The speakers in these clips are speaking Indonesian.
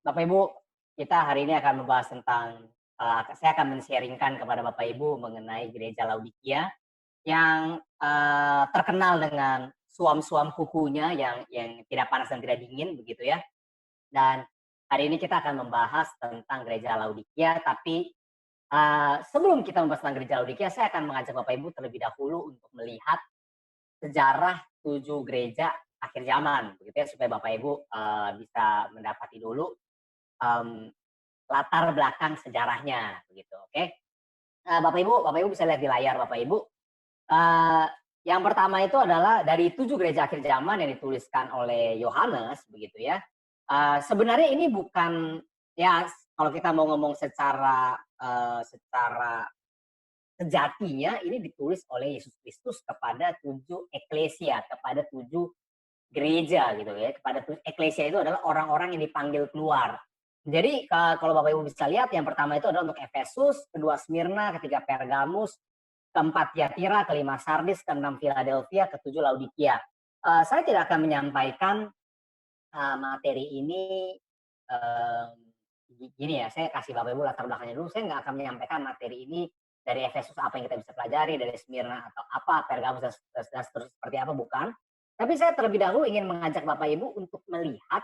Bapak Ibu, kita hari ini akan membahas tentang, saya akan men-sharing-kan kepada Bapak Ibu mengenai gereja Laodikia yang, terkenal dengan suam-suam kukunya yang tidak panas dan tidak dingin begitu ya. Dan hari ini kita akan membahas tentang gereja Laodikia, tapi, sebelum kita membahas tentang gereja Laodikia, saya akan mengajak Bapak Ibu terlebih dahulu untuk melihat sejarah 7 gereja akhir zaman begitu ya, supaya Bapak Ibu, bisa mendapati dulu, mmm, latar belakang sejarahnya begitu, oke. Bapak Ibu bisa lihat di layar Bapak Ibu, eee, yang pertama itu adalah dari 7 gereja akhir zaman yang dituliskan oleh Yohanes begitu ya. Sebenarnya ini bukan ya kalau kita mau ngomong secara sejatinya ini ditulis oleh Yesus Kristus kepada 7 eklesia, kepada 7 gereja gitu ya, kepada eklesia itu adalah orang-orang yang dipanggil keluar. Jadi kalau Bapak Ibu bisa lihat yang pertama itu adalah untuk Efesus, kedua Smyrna, ketiga Pergamus, keempat Tiatira, kelima Sardis, keenam Philadelphia, ketujuh Laodikia. Saya tidak akan menyampaikan materi ini gini ya, saya kasih Bapak Ibu latar belakangnya dulu. Saya nggak akan menyampaikan materi ini dari Efesus apa yang kita bisa pelajari, dari Smyrna atau apa, Pergamus dan seterusnya seperti apa, bukan. Tapi saya terlebih dahulu ingin mengajak Bapak Ibu untuk melihat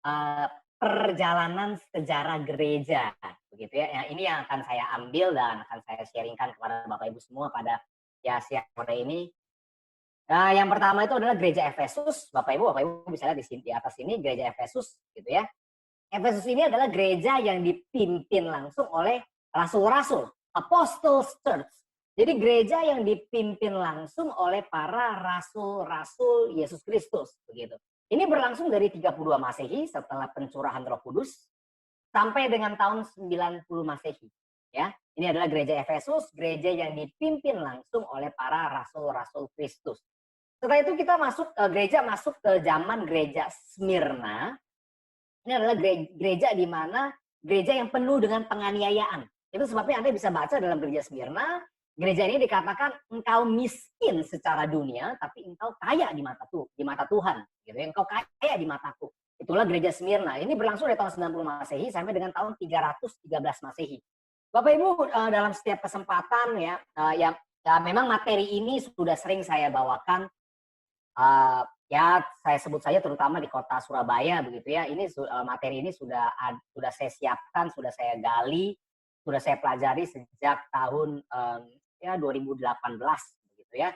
uh, perjalanan sejarah gereja, begitu ya. Yang ini yang akan saya ambil dan akan saya sharingkan kepada Bapak Ibu semua pada ya siang sore ini. Nah, yang pertama itu adalah gereja Efesus. Bapak Ibu bisa lihat di sini di atas ini gereja Efesus, gitu ya. Efesus ini adalah gereja yang dipimpin langsung oleh rasul-rasul, apostles church. Jadi gereja yang dipimpin langsung oleh para rasul-rasul Yesus Kristus, begitu. Ini berlangsung dari 32 Masehi setelah pencurahan Roh Kudus sampai dengan tahun 90 Masehi, ya. Ini adalah gereja Efesus, gereja yang dipimpin langsung oleh para rasul-rasul Kristus. Setelah itu kita masuk ke zaman gereja Smyrna. Ini adalah gereja di mana gereja yang penuh dengan penganiayaan. Itu sebabnya Anda bisa baca dalam gereja Smyrna, gereja ini dikatakan engkau miskin secara dunia, tapi engkau kaya di mata Tuhan. Gitu ya. Engkau kaya di mataku. Itulah gereja Smyrna. Ini berlangsung dari tahun 90 Masehi sampai dengan tahun 313 Masehi. Bapak Ibu dalam setiap kesempatan ya memang materi ini sudah sering saya bawakan. Ya saya sebut saja terutama di kota Surabaya begitu ya. Ini materi ini sudah saya siapkan, sudah saya gali, sudah saya pelajari sejak tahun ya 2018 begitu ya.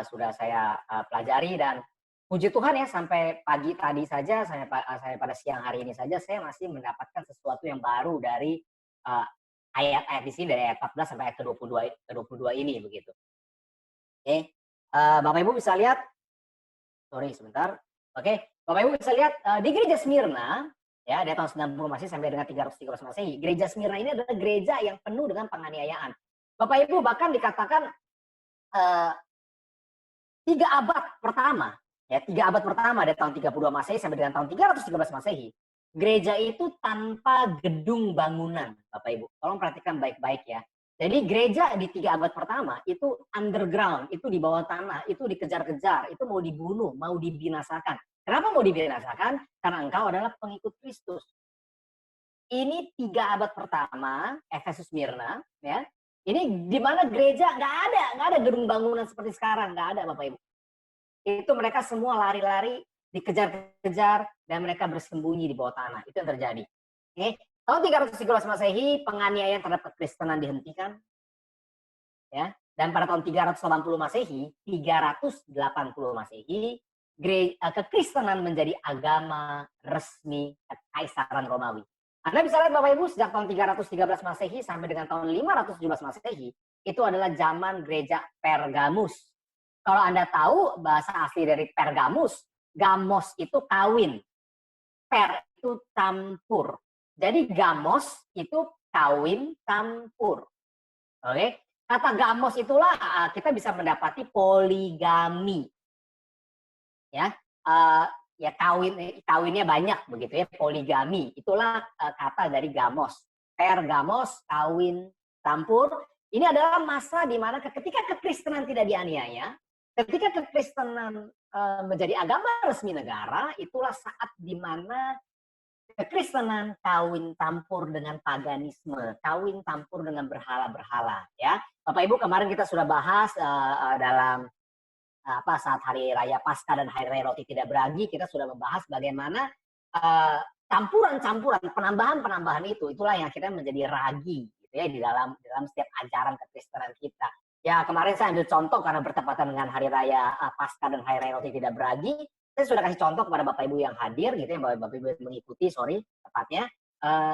Sudah saya pelajari dan puji Tuhan ya sampai pagi tadi saja saya pada siang hari ini saja saya masih mendapatkan sesuatu yang baru dari uh, ayat-ayat di sini dari ayat 14 sampai ayat ke-22 ini begitu. Oke. Bapak Ibu bisa lihat. Sorry sebentar. Oke, Bapak Ibu bisa lihat di gereja Smyrna ya dari tahun 90 Masehi sampai dengan 313 Masehi. Gereja Smyrna ini adalah gereja yang penuh dengan penganiayaan. Bapak Ibu bahkan dikatakan 3 abad pertama ya 3 abad pertama dari tahun 32 Masehi sampai dengan tahun 313 Masehi. Gereja itu tanpa gedung bangunan, Bapak Ibu. Tolong perhatikan baik-baik ya. Jadi gereja di 3 abad pertama itu underground, itu di bawah tanah, itu dikejar-kejar, itu mau dibunuh, mau dibinasakan. Kenapa mau dibinasakan? Karena engkau adalah pengikut Kristus. Ini 3 abad pertama, Efesus Smyrna, ya. Ini di mana gereja nggak ada gedung bangunan seperti sekarang, nggak ada Bapak Ibu. Itu mereka semua lari-lari, dikejar-kejar, dan mereka bersembunyi di bawah tanah. Itu yang terjadi. Oke. Tahun 313 Masehi, penganiayaan terhadap kekristenan dihentikan. Ya. Dan pada tahun 380 Masehi, 380 Masehi, kekristenan menjadi agama resmi Kekaisaran Romawi. Anda bisa lihat Bapak Ibu, sejak tahun 313 Masehi sampai dengan tahun 517 Masehi, itu adalah zaman gereja Pergamus. Kalau Anda tahu bahasa asli dari Pergamus, gamos itu kawin, per itu campur. Jadi gamos itu kawin campur. Oke, kata gamos itulah kita bisa mendapati poligami. Ya, ya kawinnya banyak begitu ya, poligami. Itulah kata dari gamos. Pergamos, kawin campur. Ini adalah masa di mana ketika kekristenan tidak dianiaya, ketika kekristenan menjadi agama resmi negara, itulah saat di mana kekristenan kawin campur dengan paganisme, kawin campur dengan berhala-berhala, ya. Bapak Ibu, kemarin kita sudah bahas dalam saat hari raya Paskah dan hari raya roti tidak beragi, kita sudah membahas bagaimana campuran-campuran, penambahan-penambahan itulah yang kita menjadi ragi, gitu ya, di dalam setiap ajaran kekristenan kita. Ya, kemarin saya ambil contoh karena bertepatan dengan hari raya Paskah dan hari raya roti tidak beragi. Saya sudah kasih contoh kepada Bapak Ibu yang hadir, gitu ya, Bapak Ibu yang mengikuti, tepatnya.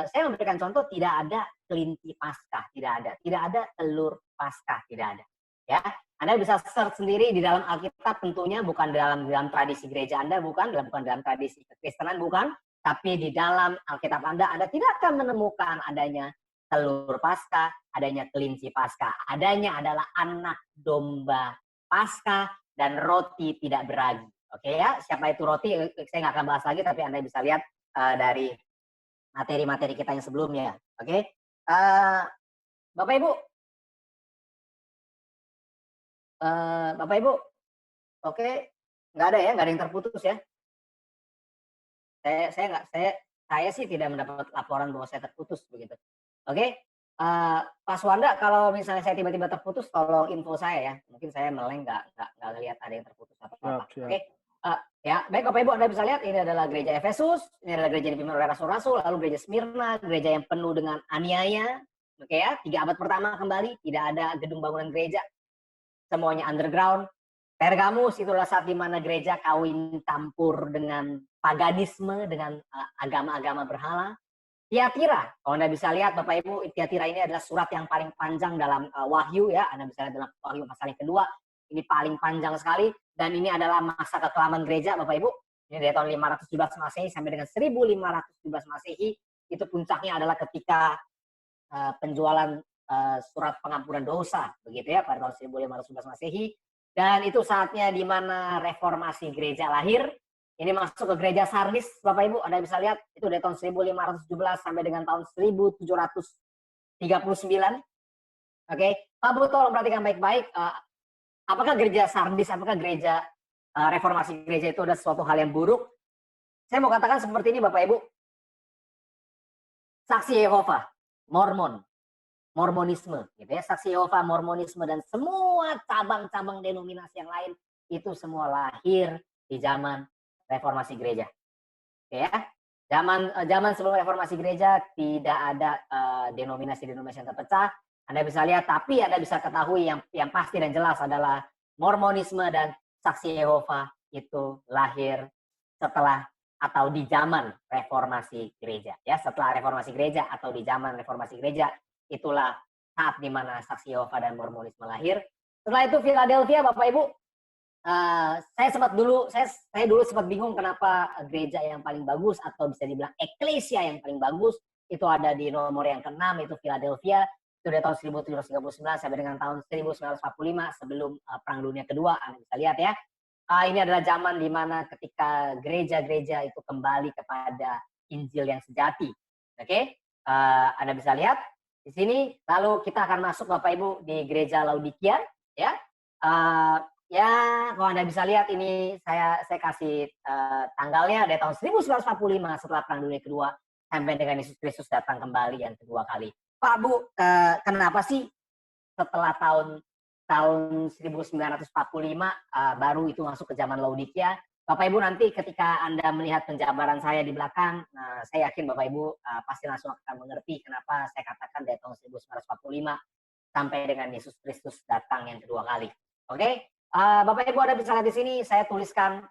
Saya memberikan contoh, tidak ada kelinci Paskah, tidak ada telur Paskah, tidak ada. Ya, Anda bisa search sendiri di dalam Alkitab, tentunya bukan dalam tradisi gereja Anda, bukan dalam tradisi kekristenan, bukan, tapi di dalam Alkitab Anda tidak akan menemukan adanya telur Paskah, adanya kelinci Paskah. Adanya adalah anak domba Paskah dan roti tidak beragi. Oke ya, siapa itu roti? Saya nggak akan bahas lagi, tapi Anda bisa lihat dari materi-materi kita yang sebelumnya. Oke, Bapak Ibu, oke, nggak ada ya, nggak ada yang terputus ya. Saya sih tidak mendapat laporan bahwa saya terputus begitu. Oke, Pak Wanda, kalau misalnya saya tiba-tiba terputus, tolong info saya ya. Mungkin saya meleng nggak lihat ada yang terputus apa-apa. Oke, ya baik Bapak Ibu, Anda bisa lihat ini adalah gereja Efesus, ini adalah gereja yang dipimpin oleh rasul-rasul, lalu gereja Smyrna, gereja yang penuh dengan aniaya. Oke ya, 3 abad pertama kembali tidak ada gedung bangunan gereja, semuanya underground. Pergamus itulah saat di mana gereja kawin campur dengan paganisme, dengan agama-agama berhala. Tiatira, kalau Anda bisa lihat Bapak Ibu, Tiatira ini adalah surat yang paling panjang dalam Wahyu ya. Anda bisa lihat dalam Wahyu pasal yang kedua, ini paling panjang sekali, dan ini adalah masa kekelaman gereja Bapak Ibu. Ini dari tahun 517 Masehi sampai dengan 1517 Masehi. Itu puncaknya adalah ketika penjualan surat pengampunan dosa, begitu ya, pada tahun 1511 Masehi. Dan itu saatnya di mana reformasi gereja lahir. Ini masuk ke gereja Sardis, Bapak Ibu, Anda bisa lihat, itu dari tahun 1517 sampai dengan tahun 1739. Oke, Pak Bu, tolong perhatikan baik-baik. Apakah gereja Sardis, apakah gereja reformasi gereja itu ada suatu hal yang buruk? Saya mau katakan seperti ini, Bapak Ibu. Saksi Yehova, Mormonisme, gitu ya, Saksi Yehova, Mormonisme, dan semua cabang-cabang denominasi yang lain itu semua lahir di zaman reformasi gereja. Oke ya, zaman sebelum reformasi gereja tidak ada denominasi-denominasi yang terpecah. Anda bisa lihat, tapi Anda bisa ketahui yang pasti dan jelas adalah Mormonisme dan Saksi Yehova itu lahir setelah atau di zaman reformasi gereja, ya, setelah reformasi gereja atau di zaman reformasi gereja, itulah saat di mana Saksi Yehova dan Mormonisme lahir. Setelah itu Philadelphia, Bapak Ibu, saya dulu sempat bingung kenapa gereja yang paling bagus atau bisa dibilang eklesia yang paling bagus itu ada di nomor yang ke-6, itu Philadelphia. Itu dari tahun 1739 sampai dengan tahun 1945 sebelum Perang Dunia Kedua. Anda bisa lihat ya. Ini adalah zaman di mana ketika gereja-gereja itu kembali kepada Injil yang sejati. Oke, Anda bisa lihat di sini. Lalu kita akan masuk Bapak Ibu di gereja Laodikia, ya. Ya, kalau Anda bisa lihat ini saya kasih tanggalnya dari tahun 1945 setelah Perang Dunia Kedua sampai dengan Yesus Kristus datang kembali yang kedua kali. Pak Bu, kenapa sih setelah tahun 1945 baru itu masuk ke zaman Laodikia? Bapak Ibu nanti ketika Anda melihat penjabaran saya di belakang, saya yakin Bapak Ibu pasti langsung akan mengerti kenapa saya katakan dari tahun 1945 sampai dengan Yesus Kristus datang yang kedua kali. Oke, Bapak Ibu Anda bisa lihat di sini saya tuliskan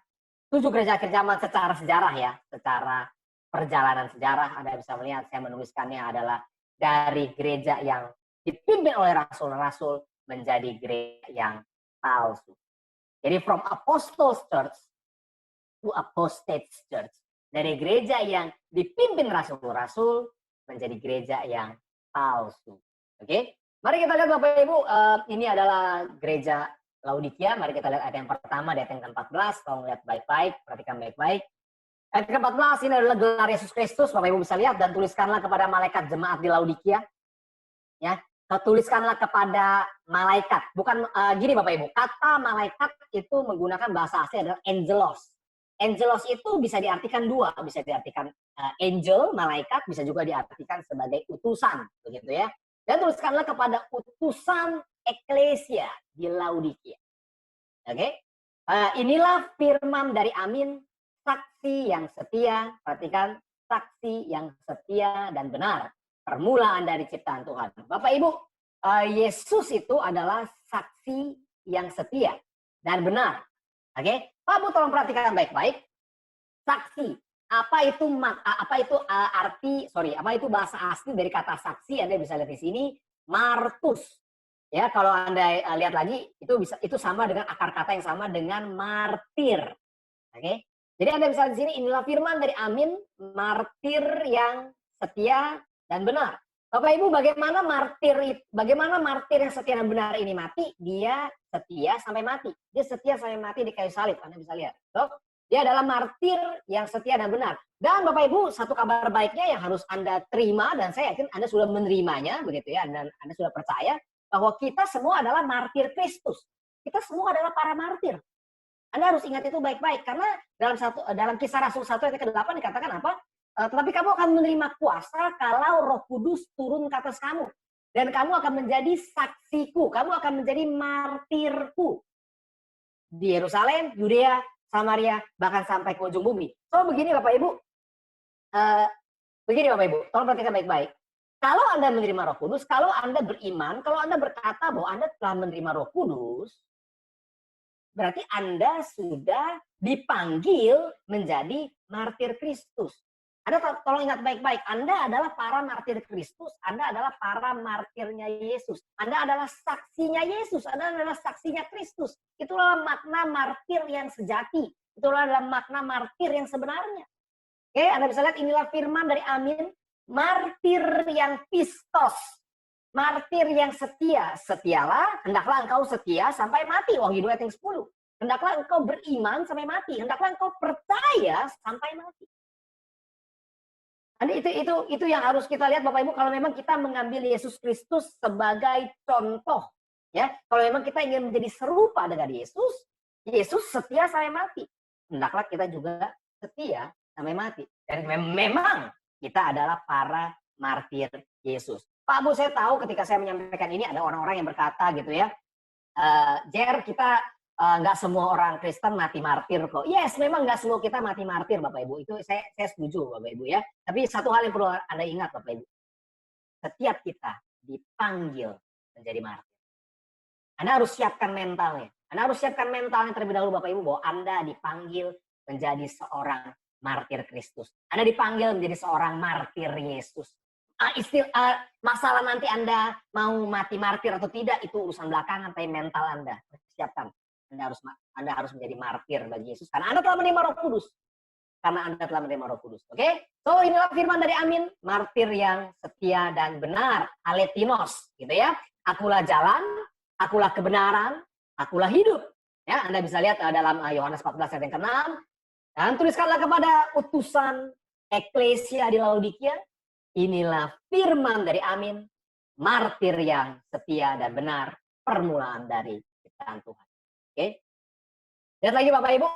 7 gereja akhir zaman secara sejarah ya, secara perjalanan sejarah. Anda bisa melihat saya menuliskannya adalah dari gereja yang dipimpin oleh rasul-rasul menjadi gereja yang palsu. Jadi from Apostles Church to Apostate Church. Dari gereja yang dipimpin rasul-rasul menjadi gereja yang palsu. Oke, mari kita lihat Bapak Ibu, ini adalah gereja Laodikia. Mari kita lihat ayat yang pertama, ayat yang ke-14. Tolong lihat baik-baik, perhatikan baik-baik. Ayat ke-14 ini adalah gelar Yesus Kristus, Bapak Ibu bisa lihat, dan tuliskanlah kepada malaikat jemaat di Laodikia. Ya, tuliskanlah kepada malaikat. Bukan gini Bapak Ibu, kata malaikat itu menggunakan bahasa asli adalah angelos. Angelos itu bisa diartikan dua, bisa diartikan angel, malaikat, bisa juga diartikan sebagai utusan, begitu ya. Dan tuliskanlah kepada utusan eklesia di Laodikia. Oke, inilah firman dari Amin, saksi yang setia. Perhatikan, saksi yang setia dan benar, permulaan dari ciptaan Tuhan. Bapak Ibu, Yesus itu adalah saksi yang setia dan benar. Oke, Pak Bu tolong perhatikan baik-baik. Saksi, apa itu bahasa asli dari kata saksi? Anda bisa lihat di sini, martus. Ya, kalau Anda lihat lagi itu sama dengan akar kata yang sama dengan martir. Oke. Jadi Anda bisa lihat di sini, inilah firman dari Amin, martir yang setia dan benar. Bapak Ibu, bagaimana martir yang setia dan benar ini mati? Dia setia sampai mati. Dia setia sampai mati di kayu salib. Anda bisa lihat. So, dia adalah martir yang setia dan benar. Dan Bapak Ibu, satu kabar baiknya yang harus Anda terima, dan saya yakin Anda sudah menerimanya, begitu ya, dan Anda sudah percaya, bahwa kita semua adalah martir Kristus. Kita semua adalah para martir. Anda harus ingat itu baik-baik, karena dalam Kisah Rasul 1 ayat ke-8 dikatakan apa? Tetapi kamu akan menerima kuasa kalau Roh Kudus turun ke atas kamu. Dan kamu akan menjadi saksiku, kamu akan menjadi martirku. Di Yerusalem, Yudea, Samaria, bahkan sampai ke ujung bumi. So begini Bapak Ibu, tolong perhatikan baik-baik. Kalau Anda menerima Roh Kudus, kalau Anda beriman, kalau Anda berkata bahwa Anda telah menerima Roh Kudus, berarti Anda sudah dipanggil menjadi martir Kristus. Anda tolong ingat baik-baik, Anda adalah para martir Kristus, Anda adalah para martirnya Yesus. Anda adalah saksinya Yesus, Anda adalah saksinya Kristus. Itulah makna martir yang sejati. Itulah adalah makna martir yang sebenarnya. Oke, Anda bisa lihat inilah firman dari Amin. Martir yang pistos, martir yang setia. Setialah, hendaklah engkau setia sampai mati. Wahyu 2 ayat 10. Hendaklah engkau beriman sampai mati. Hendaklah engkau percaya sampai mati. Itu yang harus kita lihat Bapak Ibu, kalau memang kita mengambil Yesus Kristus sebagai contoh. Ya, kalau memang kita ingin menjadi serupa dengan Yesus, Yesus setia sampai mati. Hendaklah kita juga setia sampai mati. Dan memang kita adalah para martir Yesus. Pak Bu, saya tahu ketika saya menyampaikan ini ada orang-orang yang berkata gitu ya, Jer, kita nggak semua orang Kristen mati martir kok. Yes, memang nggak semua kita mati martir Bapak Ibu. Itu saya setuju Bapak Ibu ya. Tapi satu hal yang perlu Anda ingat Bapak Ibu. Setiap kita dipanggil menjadi martir. Anda harus siapkan mentalnya. Anda harus siapkan mentalnya terlebih dahulu Bapak Ibu bahwa Anda dipanggil menjadi seorang martir Kristus. Anda dipanggil menjadi seorang martir Yesus. Masalah nanti Anda mau mati martir atau tidak itu urusan belakangan, tapi mental Anda siapkan. Anda harus menjadi martir bagi Yesus karena Anda telah menerima Roh Kudus. Karena Anda telah menerima Roh Kudus. Oke? So inilah firman dari Amin, martir yang setia dan benar, aletinos, gitu ya. Akulah jalan, akulah kebenaran, akulah hidup. Ya, Anda bisa lihat dalam Yohanes 14 ayat yang ke-6. Dan tuliskanlah kepada utusan eklesia di Laodikia, inilah firman dari Amin, martir yang setia dan benar, permulaan dari ciptaan Tuhan. Oke. Lihat lagi Bapak Ibu.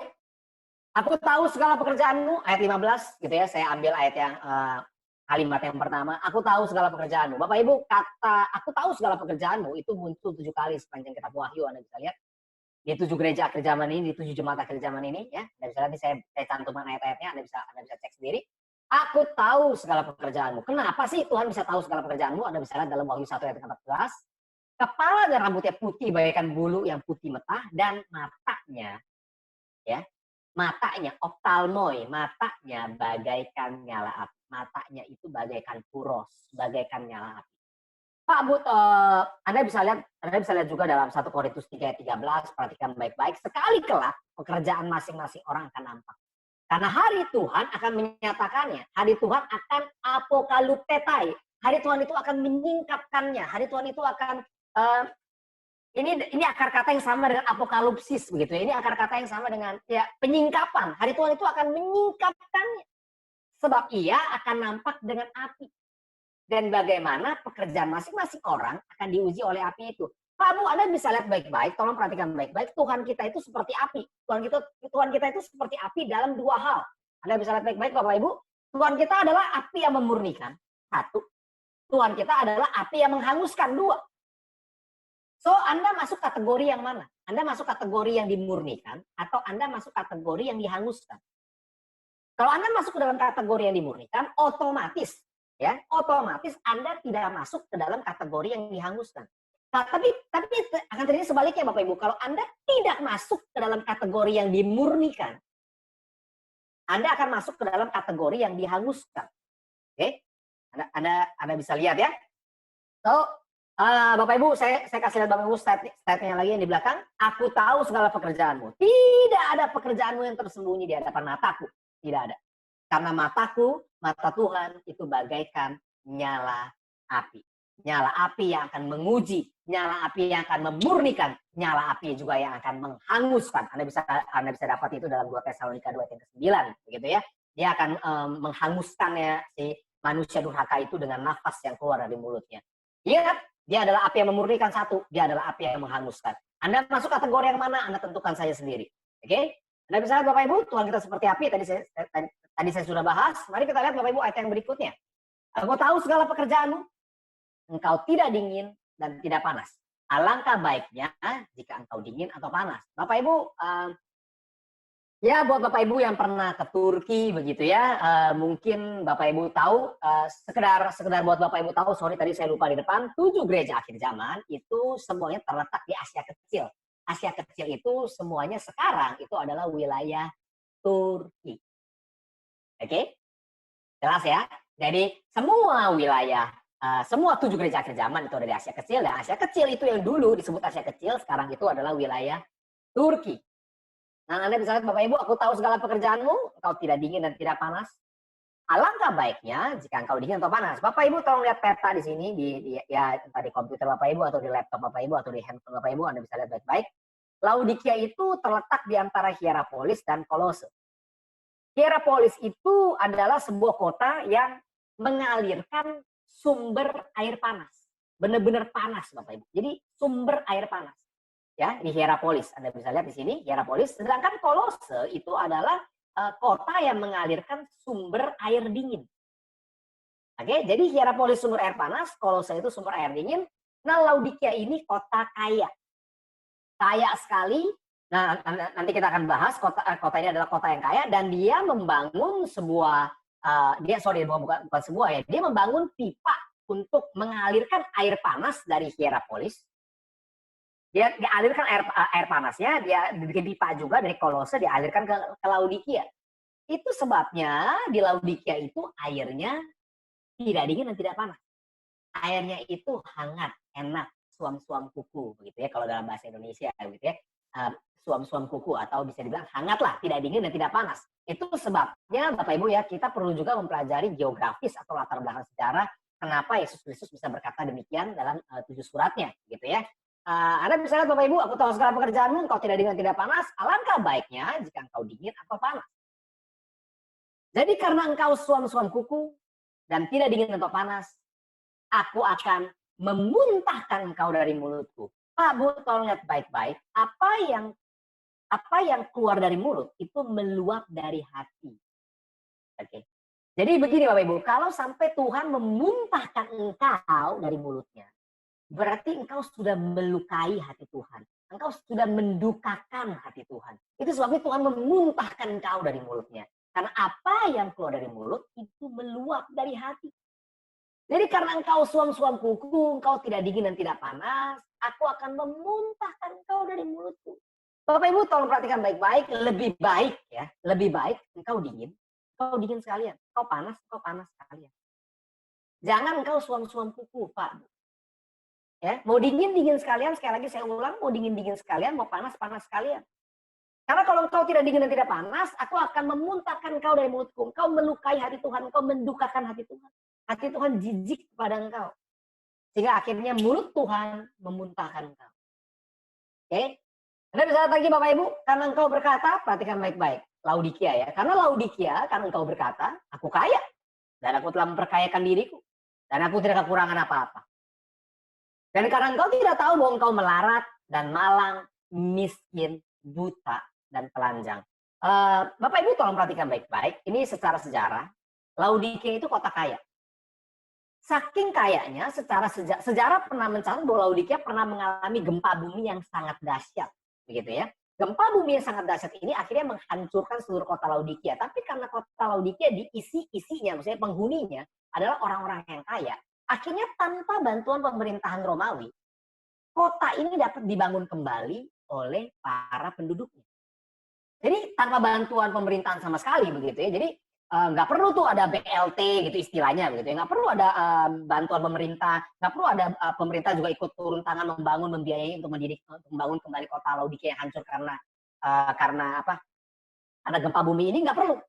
Aku tahu segala pekerjaanmu, ayat 15 gitu ya. Saya ambil ayat yang kalimat yang pertama. Aku tahu segala pekerjaanmu. Bapak Ibu, kata aku tahu segala pekerjaanmu itu muncul 7 kali sepanjang kitab Wahyu. Anda bisa lihat. Di 7 gereja akhir zaman ini, di 7 jemaat akhir zaman ini ya. Anda bisa lihat, saya cantumkan ayat-ayatnya, Anda bisa cek sendiri. Aku tahu segala pekerjaanmu. Kenapa sih Tuhan bisa tahu segala pekerjaanmu? Anda bisa lihat dalam Wahyu 1 ayat 14. Kepala dan rambutnya putih bagaikan bulu yang putih metah, dan matanya, ya, matanya, optalmoi, matanya bagaikan nyala api. Matanya itu bagaikan puros, bagaikan nyala api. Pak Bu, Anda bisa lihat juga dalam 1 Korintus 3 ayat 13, perhatikan baik-baik, sekali kelak pekerjaan masing-masing orang akan nampak. Karena hari Tuhan akan menyatakannya, hari Tuhan akan apokaluptetai, hari Tuhan itu akan menyingkapkannya, hari Tuhan itu akan, ini akar kata yang sama dengan apokalipsis begitu ya, ini akar kata yang sama dengan ya penyingkapan, hari Tuhan itu akan menyingkapkannya, sebab ia akan nampak dengan api. Dan bagaimana pekerjaan masing-masing orang akan diuji oleh api itu. Pak Bu, Anda bisa lihat baik-baik, tolong perhatikan baik-baik. Tuhan kita itu seperti api. Tuhan kita itu seperti api dalam dua hal. Anda bisa lihat baik-baik, Bapak Ibu. Tuhan kita adalah api yang memurnikan. Satu. Tuhan kita adalah api yang menghanguskan. Dua. So, Anda masuk kategori yang mana? Anda masuk kategori yang dimurnikan atau Anda masuk kategori yang dihanguskan? Kalau Anda masuk ke dalam kategori yang dimurnikan, otomatis Anda tidak masuk ke dalam kategori yang dihanguskan. Nah, tapi akan terjadi sebaliknya Bapak Ibu. Kalau Anda tidak masuk ke dalam kategori yang dimurnikan, Anda akan masuk ke dalam kategori yang dihanguskan. Oke? Anda bisa lihat ya. So, Bapak Ibu, saya kasih lihat Bapak Ibu statement lagi yang di belakang. Aku tahu segala pekerjaanmu. Tidak ada pekerjaanmu yang tersembunyi di hadapan mataku. Tidak ada. Karena mataku, mata Tuhan itu bagaikan nyala api. Nyala api yang akan menguji, nyala api yang akan memurnikan, nyala api juga yang akan menghanguskan. Anda bisa dapat itu dalam 2 Tesalonika 2 ayat ke-9, begitu ya. Dia akan menghanguskannya si manusia durhaka itu dengan nafas yang keluar dari mulutnya. Ingat, dia adalah api yang memurnikan satu, dia adalah api yang menghanguskan. Anda masuk kategori yang mana, Anda tentukan saja sendiri. Oke? Anda bisa lihat Bapak Ibu, Tuhan kita seperti api, tadi saya sudah bahas. Mari kita lihat Bapak Ibu ayat yang berikutnya. Engkau tahu segala pekerjaanmu, engkau tidak dingin dan tidak panas. Alangkah baiknya jika engkau dingin atau panas. Bapak Ibu, ya buat Bapak Ibu yang pernah ke Turki begitu ya, mungkin Bapak Ibu tahu, sekedar buat Bapak Ibu tahu, sorry tadi saya lupa di depan, 7 gereja akhir zaman itu semuanya terletak di Asia Kecil. Asia Kecil itu semuanya sekarang itu adalah wilayah Turki. Oke? Jelas ya? Jadi semua wilayah, semua 7 gereja akhir zaman itu ada di Asia Kecil, dan Asia Kecil itu yang dulu disebut Asia Kecil, sekarang itu adalah wilayah Turki. Nah, Anda bisa lihat Bapak Ibu, aku tahu segala pekerjaanmu, engkau tidak dingin dan tidak panas. Alangkah baiknya jika engkau dingin atau panas. Bapak Ibu tolong lihat peta di sini, entah di komputer Bapak Ibu atau di laptop Bapak Ibu atau di handphone Bapak Ibu, Anda bisa lihat baik-baik. Laodikia itu terletak di antara Hierapolis dan Kolose. Hierapolis itu adalah sebuah kota yang mengalirkan sumber air panas. Benar-benar panas Bapak Ibu. Jadi sumber air panas. Ya, di Hierapolis. Anda bisa lihat di sini Hierapolis. Sedangkan Kolose itu adalah kota yang mengalirkan sumber air dingin. Oke, jadi Hierapolis sumber air panas, Kolose itu sumber air dingin. Nah, Laodikia ini kota kaya. Kaya sekali. Nah, nanti kita akan bahas kota ini adalah kota yang kaya dan dia membangun sebuah bukan sebuah ya. Dia membangun pipa untuk mengalirkan air panas dari Hierapolis. Dia dialirkan air panasnya, dia bikin pipa juga dari Kolose dialirkan ke Laodikia. Itu sebabnya di Laodikia itu airnya tidak dingin dan tidak panas. Airnya itu hangat, enak, suam-suam kuku begitu ya kalau dalam bahasa Indonesia gitu ya. Suam-suam kuku atau bisa dibilang hangat lah, tidak dingin dan tidak panas. Itu sebabnya Bapak Ibu ya, kita perlu juga mempelajari geografis atau latar belakang sejarah kenapa Yesus Kristus bisa berkata demikian dalam 7 suratnya gitu ya. Anda bisa lihat Bapak Ibu, aku tahu segala pekerjaanmu, engkau tidak dingin, tidak panas. Alangkah baiknya jika engkau dingin atau panas. Jadi karena engkau suam-suam kuku dan tidak dingin atau panas, aku akan memuntahkan engkau dari mulutku. Pak Bu, tolong lihat baik-baik. Apa yang keluar dari mulut itu meluap dari hati. Oke. Jadi begini Bapak Ibu, kalau sampai Tuhan memuntahkan engkau dari mulutnya, berarti engkau sudah melukai hati Tuhan. Engkau sudah mendukakan hati Tuhan. Itu sebabnya Tuhan memuntahkan engkau dari mulutnya. Karena apa yang keluar dari mulut itu meluap dari hati. Jadi karena engkau suam-suam kuku, engkau tidak dingin dan tidak panas, aku akan memuntahkan engkau dari mulutku. Bapak Ibu tolong perhatikan baik-baik, lebih baik engkau dingin sekalian. Engkau panas sekalian. Jangan engkau suam-suam kuku, Pak. Ya, mau dingin sekalian, sekali lagi saya ulang, mau dingin sekalian, mau panas sekalian. Karena kalau engkau tidak dingin dan tidak panas, aku akan memuntahkan engkau dari mulutku. Engkau melukai hati Tuhan, engkau mendukakan hati Tuhan. Hati Tuhan jijik kepada engkau. Sehingga akhirnya mulut Tuhan memuntahkan engkau. Oke? Anda bisa lihat lagi Bapak Ibu, karena engkau berkata, perhatikan baik-baik. Laodikia ya. Karena Laodikia, karena engkau berkata, aku kaya. Dan aku telah memperkayakan diriku. Dan aku tidak kekurangan apa-apa. Dan karena engkau tidak tahu bahwa engkau melarat dan malang, miskin, buta, dan telanjang. Bapak Ibu tolong perhatikan baik-baik. Ini secara sejarah, Laodikia itu kota kaya. Saking kayanya, secara sejarah pernah mencatat bahwa Laodikia pernah mengalami gempa bumi yang sangat dahsyat, begitu ya. Gempa bumi yang sangat dahsyat ini akhirnya menghancurkan seluruh kota Laodikia. Tapi karena kota Laodikia isinya, maksudnya penghuninya adalah orang-orang yang kaya, akhirnya tanpa bantuan pemerintahan Romawi, kota ini dapat dibangun kembali oleh para penduduknya. Jadi tanpa bantuan pemerintahan sama sekali, begitu ya. Jadi nggak perlu tuh ada BLT gitu istilahnya, begitu ya. Nggak perlu ada bantuan pemerintah, nggak perlu ada pemerintah juga ikut turun tangan membiayai untuk membangun kembali kota Laodikia yang hancur karena apa? Ada gempa bumi ini, nggak perlu.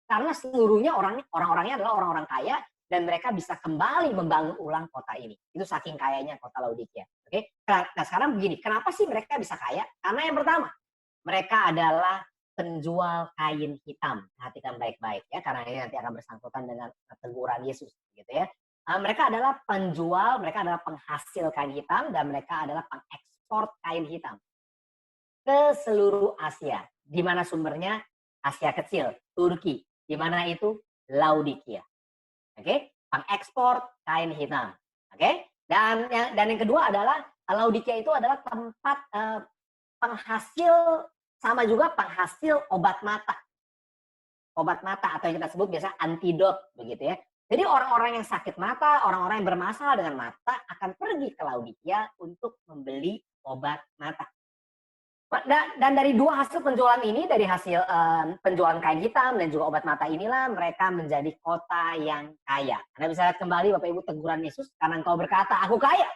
Karena seluruhnya orang-orangnya adalah orang-orang kaya dan mereka bisa kembali membangun ulang kota ini. Itu saking kayanya kota Laodikia. Oke. Nah sekarang begini, kenapa sih mereka bisa kaya? Karena yang pertama, mereka adalah penjual kain hitam. Perhatikan baik-baik ya, karena ini nanti akan bersangkutan dengan teguran Yesus, gitu ya. Mereka adalah penjual, mereka adalah penghasil kain hitam, dan mereka adalah pengekspor kain hitam ke seluruh Asia. Di mana sumbernya? Asia Kecil, Turki. Di mana itu? Laodikia. Oke, pengekspor kain hitam. Oke, dan yang kedua adalah Laodikia itu adalah tempat penghasil, sama juga penghasil obat mata. Obat mata atau yang kita sebut biasa antidot, begitu ya. Jadi orang-orang yang sakit mata, orang-orang yang bermasalah dengan mata akan pergi ke Laodikia untuk membeli obat mata. Dan dari dua hasil penjualan ini, dari hasil penjualan kain hitam dan juga obat mata inilah mereka menjadi kota yang kaya. Anda bisa lihat kembali Bapak Ibu teguran Yesus, karena engkau berkata, aku kaya.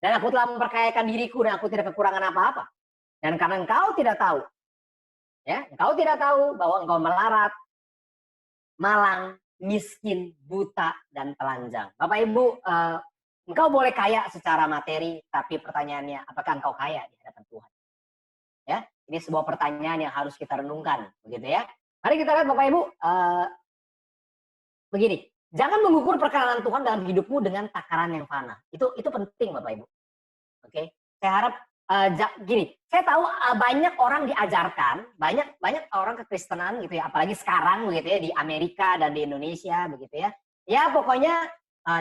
Dan aku telah memperkayakan diriku dan aku tidak kekurangan apa-apa. Dan karena engkau tidak tahu, ya, engkau tidak tahu bahwa engkau melarat, malang, miskin, buta, dan telanjang. Bapak Ibu, engkau boleh kaya secara materi, tapi pertanyaannya, apakah engkau kaya di hadapan Tuhan? Ya, ini sebuah pertanyaan yang harus kita renungkan, begitu ya. Mari kita lihat Bapak Ibu, begini, jangan mengukur perkenanan Tuhan dalam hidupmu dengan takaran yang fana. Itu penting Bapak Ibu. Oke, saya harap gini, saya tahu banyak orang diajarkan, banyak orang kekristenan gitu ya, apalagi sekarang begitu ya di Amerika dan di Indonesia begitu ya. Ya pokoknya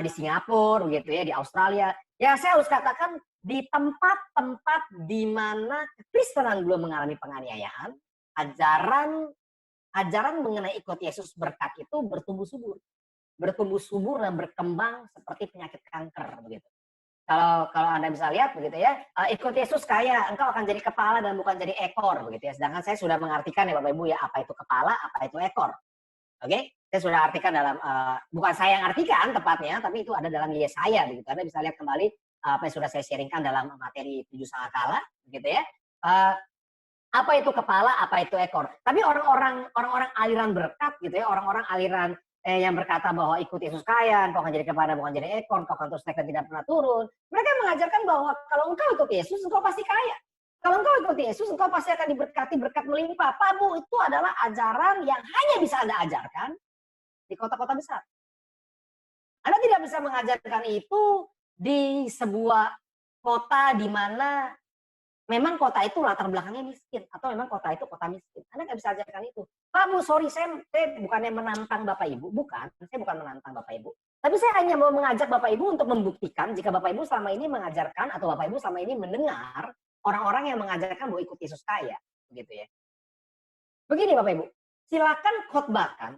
di Singapura begitu ya, di Australia. Ya saya harus katakan di tempat-tempat di mana kekristenan belum mengalami penganiayaan, ajaran mengenai ikut Yesus berkat itu bertumbuh subur dan berkembang seperti penyakit kanker begitu. Kalau Anda bisa lihat begitu ya, ikut Yesus kaya, engkau akan jadi kepala dan bukan jadi ekor begitu ya. Sedangkan saya sudah mengartikan ya Bapak Ibu ya, apa itu kepala, apa itu ekor. Oke? Saya sudah artikan dalam bukan saya yang artikan tepatnya, tapi itu ada dalam Yesaya begitu. Anda bisa lihat kembali apa yang sudah saya sharingkan dalam materi 7 sangkakala begitu ya. Apa itu kepala, apa itu ekor. Tapi orang-orang aliran berkat gitu ya, orang-orang aliran yang berkata bahwa ikut Yesus kaya, engkau akan jadi kepala bukan jadi ekor, engkau akan terus naik dan tidak pernah turun. Mereka mengajarkan bahwa kalau engkau ikut Yesus, engkau pasti kaya. Kalau engkau ikut Yesus, engkau pasti akan diberkati berkat melimpah. Pak Bu, itu adalah ajaran yang hanya bisa Anda ajarkan di kota-kota besar. Anda tidak bisa mengajarkan itu di sebuah kota di mana memang kota itu latar belakangnya miskin, atau memang kota itu kota miskin. Anda nggak bisa ajarkan itu. Pak Bu, sorry, saya bukannya menantang Bapak Ibu. Bukan, saya bukan menantang Bapak Ibu. Tapi saya hanya mau mengajak Bapak Ibu untuk membuktikan jika Bapak Ibu selama ini mengajarkan, atau Bapak Ibu selama ini mendengar orang-orang yang mengajarkan bahwa ikut Yesus kaya. Begitu ya. Begini Bapak Ibu, silakan khotbahkan,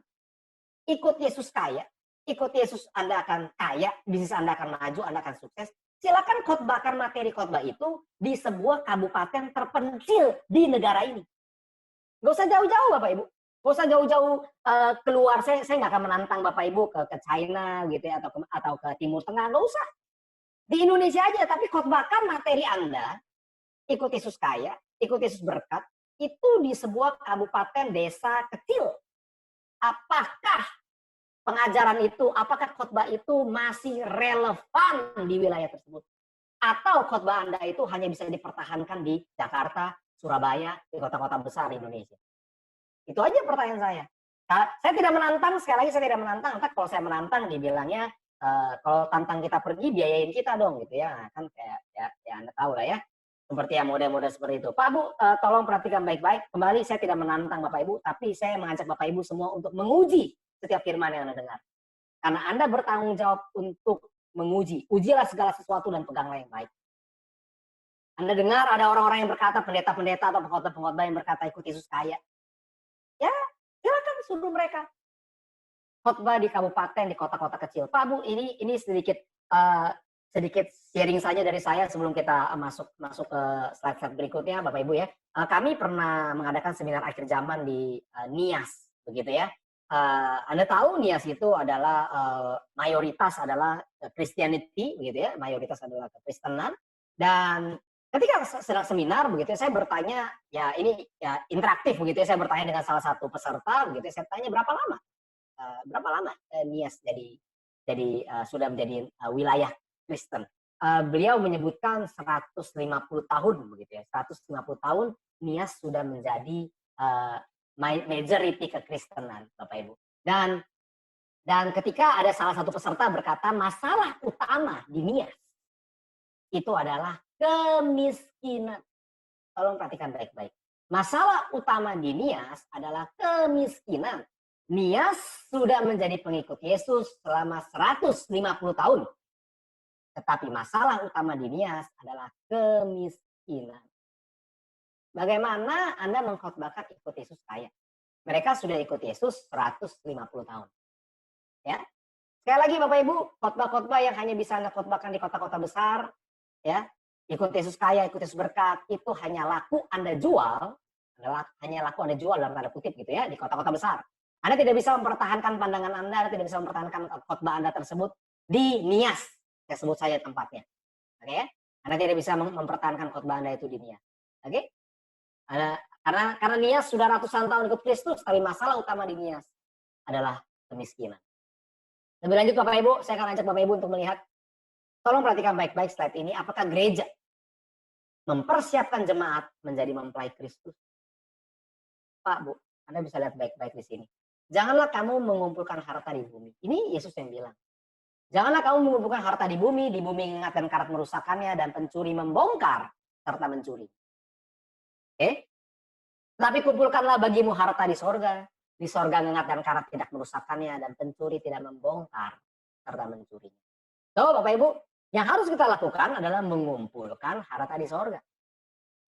ikut Yesus kaya, ikut Yesus Anda akan kaya, bisnis Anda akan maju, Anda akan sukses. Silakan khotbahkan materi khotbah itu di sebuah kabupaten terpencil di negara ini. Gak usah jauh-jauh Bapak Ibu. Gak usah jauh-jauh keluar. Saya nggak akan menantang Bapak Ibu ke China gitu ya, atau ke Timur Tengah. Gak usah. Di Indonesia aja, tapi khotbahkan materi Anda, ikut Yesus kaya, ikut Yesus berkat, itu di sebuah kabupaten desa kecil. Apakah pengajaran itu, apakah khotbah itu masih relevan di wilayah tersebut? Atau khotbah Anda itu hanya bisa dipertahankan di Jakarta, Surabaya, di kota-kota besar di Indonesia? Itu aja pertanyaan saya. Saya tidak menantang, sekali lagi saya tidak menantang. Entah kalau saya menantang dibilangnya kalau tantang kita pergi biayain kita dong gitu ya. Kan kayak ya Anda tahu lah ya. Seperti yang model-model seperti itu. Pak Bu, tolong perhatikan baik-baik. Kembali saya tidak menantang Bapak Ibu, tapi saya mengajak Bapak Ibu semua untuk menguji setiap firman yang Anda dengar. Karena Anda bertanggung jawab untuk menguji. Ujilah segala sesuatu dan peganglah yang baik. Anda dengar ada orang-orang yang berkata, pendeta-pendeta atau pengkhotbah-pengkhotbah yang berkata ikut Yesus kaya. Ya, silakan suruh mereka khotbah di kabupaten, di kota-kota kecil. Pak Bu, ini sedikit sedikit sharing saja dari saya sebelum kita masuk ke slide-slide berikutnya, Bapak Ibu ya. Kami pernah mengadakan seminar akhir zaman di Nias, begitu ya. Anda tahu Nias itu adalah mayoritas adalah Christianity, begitu ya. Mayoritas adalah kekristenan. Dan ketika sedang seminar, begitu ya, saya bertanya, ya ini ya interaktif, begitu ya. Saya bertanya dengan salah satu peserta, begitu ya. Saya tanya berapa lama Nias jadi sudah menjadi wilayah Kristen. Beliau menyebutkan 150 tahun begitu ya. 150 tahun Nias sudah menjadi majority kekristenan, Bapak Ibu. Dan ketika ada salah satu peserta berkata masalah utama di Nias itu adalah kemiskinan. Tolong perhatikan baik-baik. Masalah utama di Nias adalah kemiskinan. Nias sudah menjadi pengikut Yesus selama 150 tahun. Tetapi masalah utama di Nias adalah kemiskinan. Bagaimana Anda mengkhotbahkan ikut Yesus kaya? Mereka sudah ikut Yesus 150 tahun. Ya. Sekali lagi Bapak Ibu, khotbah-khotbah yang hanya bisa Anda khotbahkan di kota-kota besar, ya. Ikut Yesus kaya, ikut Yesus berkat, itu hanya laku Anda jual, hanya laku Anda jual dalam tanda kutip gitu ya, di kota-kota besar. Anda tidak bisa mempertahankan pandangan Anda tidak bisa mempertahankan khotbah Anda tersebut di Nias. Saya sebut saja tempatnya. Oke ya? Anda tidak bisa mempertahankan khotbah Anda itu di Nias. Oke? Karena Nias sudah ratusan tahun ikut Kristus, tapi masalah utama di Nias adalah kemiskinan. Lebih lanjut Bapak Ibu, saya akan ajak Bapak Ibu untuk melihat, tolong perhatikan baik-baik slide ini, apakah gereja mempersiapkan jemaat menjadi mempelai Kristus? Pak, Bu, Anda bisa lihat baik-baik di sini. Janganlah kamu mengumpulkan harta di bumi. Ini Yesus yang bilang. Janganlah kamu mengumpulkan harta di bumi ingat dan karat merusakannya, dan pencuri membongkar serta mencuri. Oke? Tapi kumpulkanlah bagimu harta di sorga. Di sorga ngengat dan karat tidak merusakkannya, dan pencuri tidak membongkar serta mencuri. So, Bapak Ibu, yang harus kita lakukan adalah mengumpulkan harta di sorga.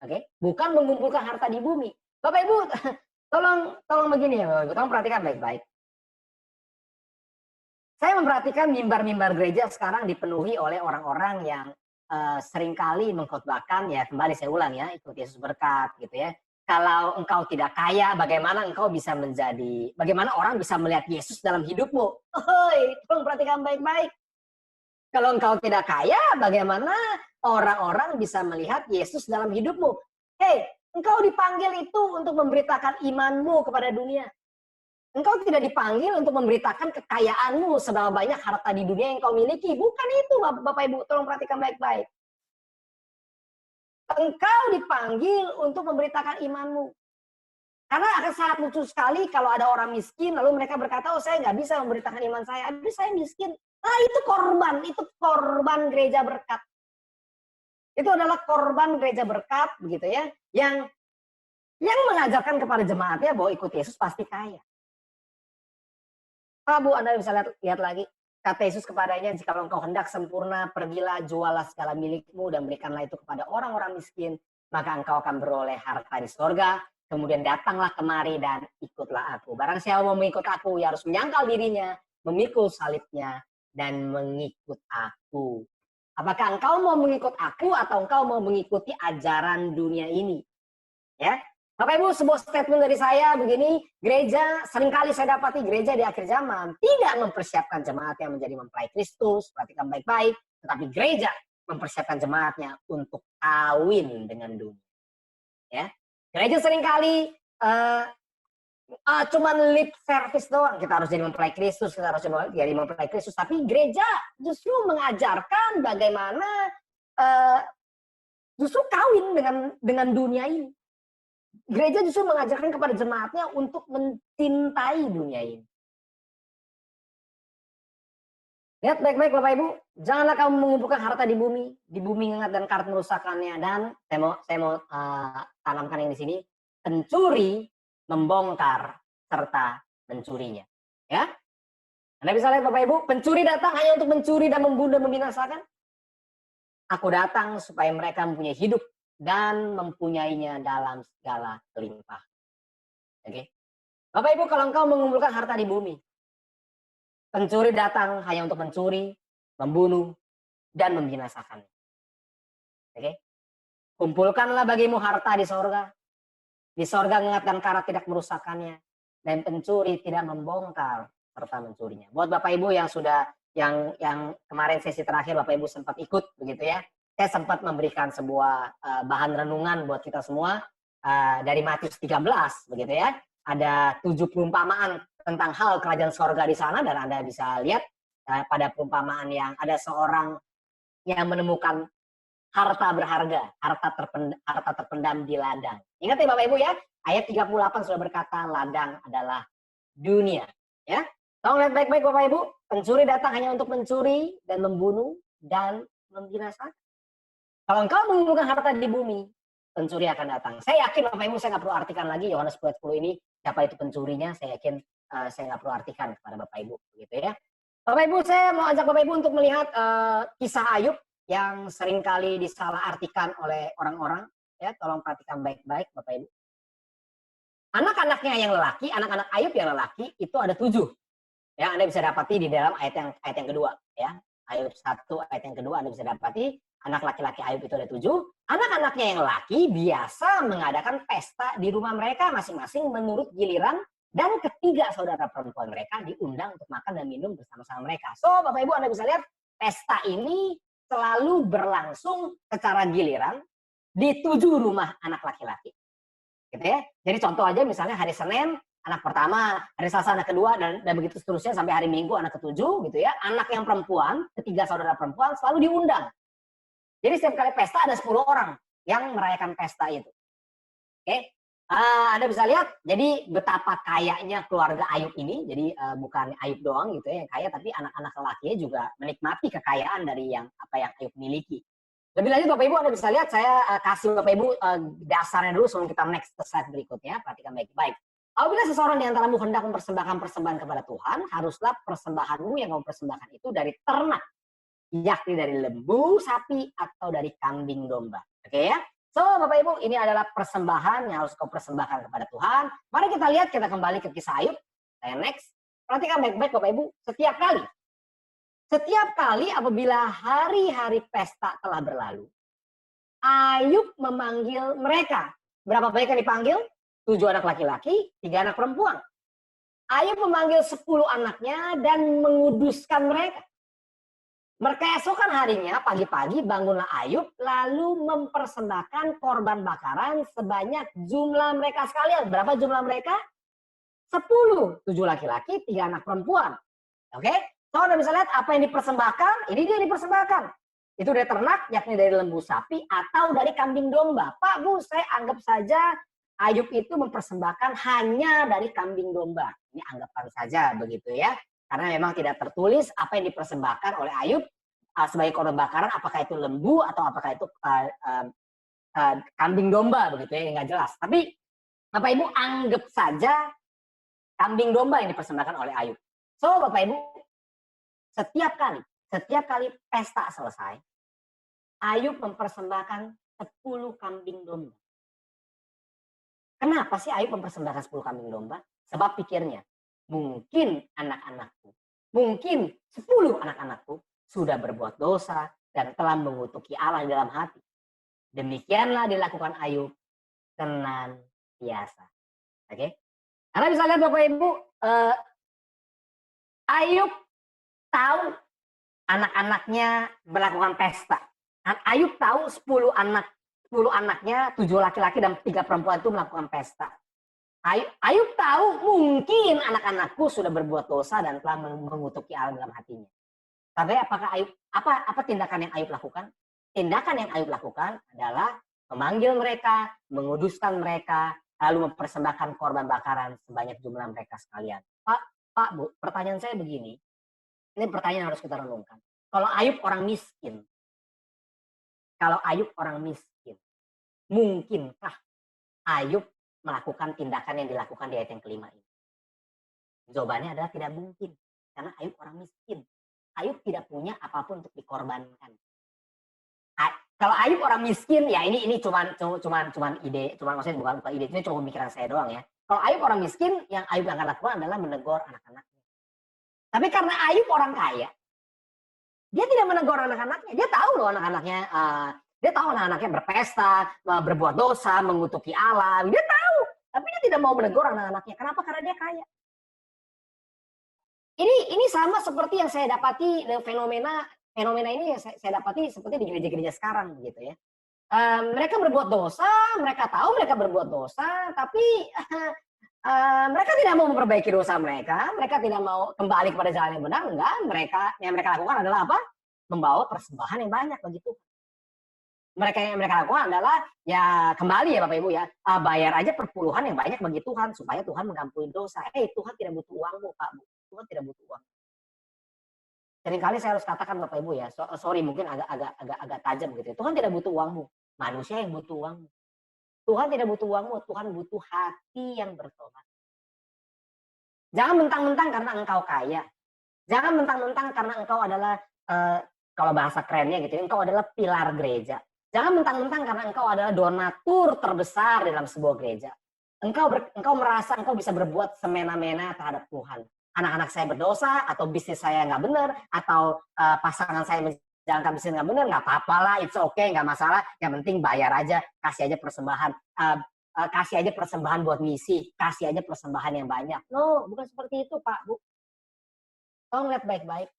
Oke? Bukan mengumpulkan harta di bumi. Bapak Ibu, tolong begini ya, tolong perhatikan baik-baik. Saya memperhatikan mimbar-mimbar gereja sekarang dipenuhi oleh orang-orang yang seringkali mengkhotbahkan, ya kembali saya ulang ya, ikut Yesus berkat gitu ya. Kalau engkau tidak kaya, bagaimana orang bisa melihat Yesus dalam hidupmu? Tolong perhatikan baik-baik. Kalau engkau tidak kaya, bagaimana orang-orang bisa melihat Yesus dalam hidupmu? Hei, engkau dipanggil itu untuk memberitakan imanmu kepada dunia. Engkau tidak dipanggil untuk memberitakan kekayaanmu seberapa banyak harta di dunia yang kau miliki. Bukan itu Bapak Ibu, tolong perhatikan baik-baik. Engkau dipanggil untuk memberitakan imanmu. Karena akan sangat lucu sekali kalau ada orang miskin, lalu mereka berkata, oh saya nggak bisa memberitakan iman saya, aduh saya miskin. Nah itu korban gereja berkat. Itu adalah korban gereja berkat, begitu ya, yang mengajarkan kepada jemaatnya bahwa ikut Yesus pasti kaya. Pak Bu, Anda bisa lihat lagi. Kata Yesus kepadanya, jika engkau hendak sempurna, pergilah, jualah segala milikmu dan berikanlah itu kepada orang-orang miskin, maka engkau akan beroleh harta di sorga. Kemudian datanglah kemari dan ikutlah aku. Barang siapa mau mengikut aku, ya harus menyangkal dirinya, memikul salibnya, dan mengikut aku. Apakah engkau mau mengikut aku atau engkau mau mengikuti ajaran dunia ini? Ya, Bapak Ibu, sebuah statement dari saya begini, gereja, seringkali saya dapati gereja di akhir zaman tidak mempersiapkan jemaatnya menjadi mempelai Kristus, perhatikan baik-baik, tetapi gereja mempersiapkan jemaatnya untuk kawin dengan dunia. Ya, gereja seringkali cuman lip service doang, kita harus jadi mempelai Kristus, tapi gereja justru mengajarkan bagaimana justru kawin dengan dunia ini. Gereja justru mengajarkan kepada jemaatnya untuk mencintai dunia ini. Lihat baik-baik Bapak Ibu, janganlah kamu mengumpulkan harta di bumi ingat dan karat merusakannya. Dan saya mau tanamkan yang di sini, pencuri membongkar serta mencurinya. Ya, Anda bisa lihat Bapak Ibu, pencuri datang hanya untuk mencuri dan membunuh dan membinasakan. Aku datang supaya mereka mempunyai hidup dan mempunyainya dalam segala kelimpahan. Oke, Bapak Ibu, kalau engkau mengumpulkan harta di bumi, pencuri datang hanya untuk mencuri, membunuh, dan membinasakan. Oke? Kumpulkanlah bagimu harta di sorga. Di sorga ingat dan karat tidak merusakannya. Dan pencuri tidak membongkar serta mencurinya. Buat Bapak Ibu yang sudah, yang kemarin sesi terakhir Bapak Ibu sempat ikut, begitu ya. Saya sempat memberikan sebuah bahan renungan buat kita semua dari Matius 13, begitu ya. Ada 7 perumpamaan tentang hal kerajaan sorga di sana, dan Anda bisa lihat pada perumpamaan yang ada seorang yang menemukan harta berharga, harta terpendam di ladang. Ingat ya Bapak Ibu ya, ayat 38 sudah berkata ladang adalah dunia. Ya, tolong lihat baik-baik Bapak Ibu, pencuri datang hanya untuk mencuri dan membunuh dan membinasakan. Kalau engkau mengumpulkan harta di bumi, pencuri akan datang. Saya yakin Bapak Ibu, saya nggak perlu artikan lagi Yohanes 10 ini siapa itu pencurinya. Saya yakin saya nggak perlu artikan kepada Bapak Ibu, begitu ya. Bapak Ibu, saya mau ajak Bapak Ibu untuk melihat kisah Ayub yang seringkali disalahartikan oleh orang-orang. Ya, tolong perhatikan baik-baik Bapak Ibu. Anak-anaknya yang lelaki, anak-anak Ayub yang lelaki itu ada 7. Ya, Anda bisa dapati di dalam ayat yang kedua. Ya, Ayub 1 ayat yang kedua Anda bisa dapati anak laki-laki Ayub itu ada 7. Anak-anaknya yang laki biasa mengadakan pesta di rumah mereka masing-masing menurut giliran. Dan ketiga saudara perempuan mereka diundang untuk makan dan minum bersama-sama mereka. So, Bapak Ibu Anda bisa lihat, pesta ini selalu berlangsung secara giliran di 7 rumah anak laki-laki. Gitu ya. Jadi contoh aja misalnya hari Senin, anak pertama, hari Selasa anak kedua, dan begitu seterusnya sampai hari Minggu anak ke-7 gitu ya. Anak yang perempuan, ketiga saudara perempuan selalu diundang. Jadi setiap kali pesta ada 10 orang yang merayakan pesta itu. Oke? Anda bisa lihat, jadi betapa kayanya keluarga Ayub ini. Jadi bukan Ayub doang gitu ya yang kaya, tapi anak-anak lelakinya juga menikmati kekayaan dari apa yang Ayub miliki. Lebih lanjut Bapak Ibu Anda bisa lihat, saya kasih Bapak Ibu dasarnya dulu sebelum kita next ke slide berikutnya. Perhatikan baik-baik. Apabila seseorang di antaramu hendak mempersembahkan persembahan kepada Tuhan, haruslah persembahanmu yang kamu persembahkan itu dari ternak, yakni dari lembu, sapi, atau dari kambing domba. Oke ya? So, Bapak Ibu, ini adalah persembahan yang harus kau persembahkan kepada Tuhan. Mari kita lihat, kita kembali ke kisah Ayub. Saya next. Perhatikan baik-baik Bapak Ibu, setiap kali apabila hari-hari pesta telah berlalu, Ayub memanggil mereka. Berapa banyak yang dipanggil? 7 anak laki-laki, 3 anak perempuan. Ayub memanggil 10 anaknya dan menguduskan mereka. Keesokan harinya, pagi-pagi bangunlah Ayub, lalu mempersembahkan korban bakaran sebanyak jumlah mereka sekalian. Berapa jumlah mereka? 10. 7 laki-laki, 3 anak perempuan. Oke? So, Anda bisa lihat apa yang dipersembahkan. Ini dia dipersembahkan. Itu dari ternak, yakni dari lembu sapi atau dari kambing domba. Pak, Bu, saya anggap saja Ayub itu mempersembahkan hanya dari kambing domba. Ini anggapan saja begitu ya. Karena memang tidak tertulis apa yang dipersembahkan oleh Ayub sebagai korban bakaran, apakah itu lembu atau apakah itu kambing domba begitu ya, nggak jelas. Tapi Bapak Ibu anggap saja kambing domba yang dipersembahkan oleh Ayub. So Bapak Ibu, setiap kali pesta selesai, Ayub mempersembahkan 10 kambing domba. Kenapa sih Ayub mempersembahkan 10 kambing domba? Sebab pikirnya, mungkin 10 anak-anakku sudah berbuat dosa dan telah mengutuki Allah dalam hati. Demikianlah dilakukan Ayub senantiasa. Oke? Anda bisa lihat Bapak Ibu, Ayub tahu anak-anaknya melakukan pesta. Ayub tahu 10 anaknya, 7 laki-laki dan 3 perempuan itu melakukan pesta. Ayub tahu mungkin anak-anakku sudah berbuat dosa dan telah mengutuki Allah dalam hatinya. Tapi apakah Ayub, apa tindakan yang Ayub lakukan? Tindakan yang Ayub lakukan adalah memanggil mereka, menguduskan mereka, lalu mempersembahkan korban bakaran sebanyak jumlah mereka sekalian. Pak, Bu, pertanyaan saya begini. Ini pertanyaan yang harus kita renungkan. Kalau Ayub orang miskin, mungkinkah Ayub melakukan tindakan yang dilakukan di ayat yang kelima ini? Jawabannya adalah tidak mungkin. Karena Ayub orang miskin. Ayub tidak punya apapun untuk dikorbankan. Kalau Ayub orang miskin, ya ini cuman ide, maksudnya bukan ide, itu cuma pemikiran saya doang ya. Kalau Ayub orang miskin, yang Ayub akan lakukan adalah menegur anak-anaknya. Tapi karena Ayub orang kaya, dia tidak menegur anak-anaknya. Dia tahu loh anak-anaknya berpesta, berbuat dosa, mengutuki Allah. Dia tahu, tapi dia tidak mau menegur anak-anaknya. Kenapa? Karena dia kaya. Ini sama seperti yang saya dapati fenomena ini saya dapati seperti di gereja-gereja sekarang gitu ya. Mereka berbuat dosa, mereka tahu mereka berbuat dosa, tapi mereka tidak mau memperbaiki dosa mereka tidak mau kembali kepada jalan yang benar, enggak. Yang mereka lakukan adalah apa? Membawa persembahan yang banyak bagi Tuhan. Yang mereka lakukan adalah ya kembali ya Bapak Ibu ya, bayar aja perpuluhan yang banyak bagi Tuhan supaya Tuhan mengampuni dosa. Tuhan tidak butuh uangmu Pak Bu. Tuhan tidak butuh uang. Seringkali saya harus katakan Bapak Ibu ya, sorry mungkin agak tajam gitu. Tuhan tidak butuh uangmu, manusia yang butuh uangmu. Tuhan tidak butuh uangmu, Tuhan butuh hati yang bertobat. Jangan mentang-mentang karena engkau kaya. Jangan mentang-mentang karena engkau adalah kalau bahasa kerennya gitu, engkau adalah pilar gereja. Jangan mentang-mentang karena engkau adalah donatur terbesar dalam sebuah gereja. Engkau merasa engkau bisa berbuat semena-mena terhadap Tuhan. Anak-anak saya berdosa, atau bisnis saya nggak benar, atau pasangan saya menjalankan bisnis nggak benar, nggak apa-apa lah, it's okay, nggak masalah. Yang penting bayar aja, kasih aja persembahan, kasih aja persembahan buat misi, kasih aja persembahan yang banyak. No, bukan seperti itu Pak Bu. Tolong lihat baik-baik.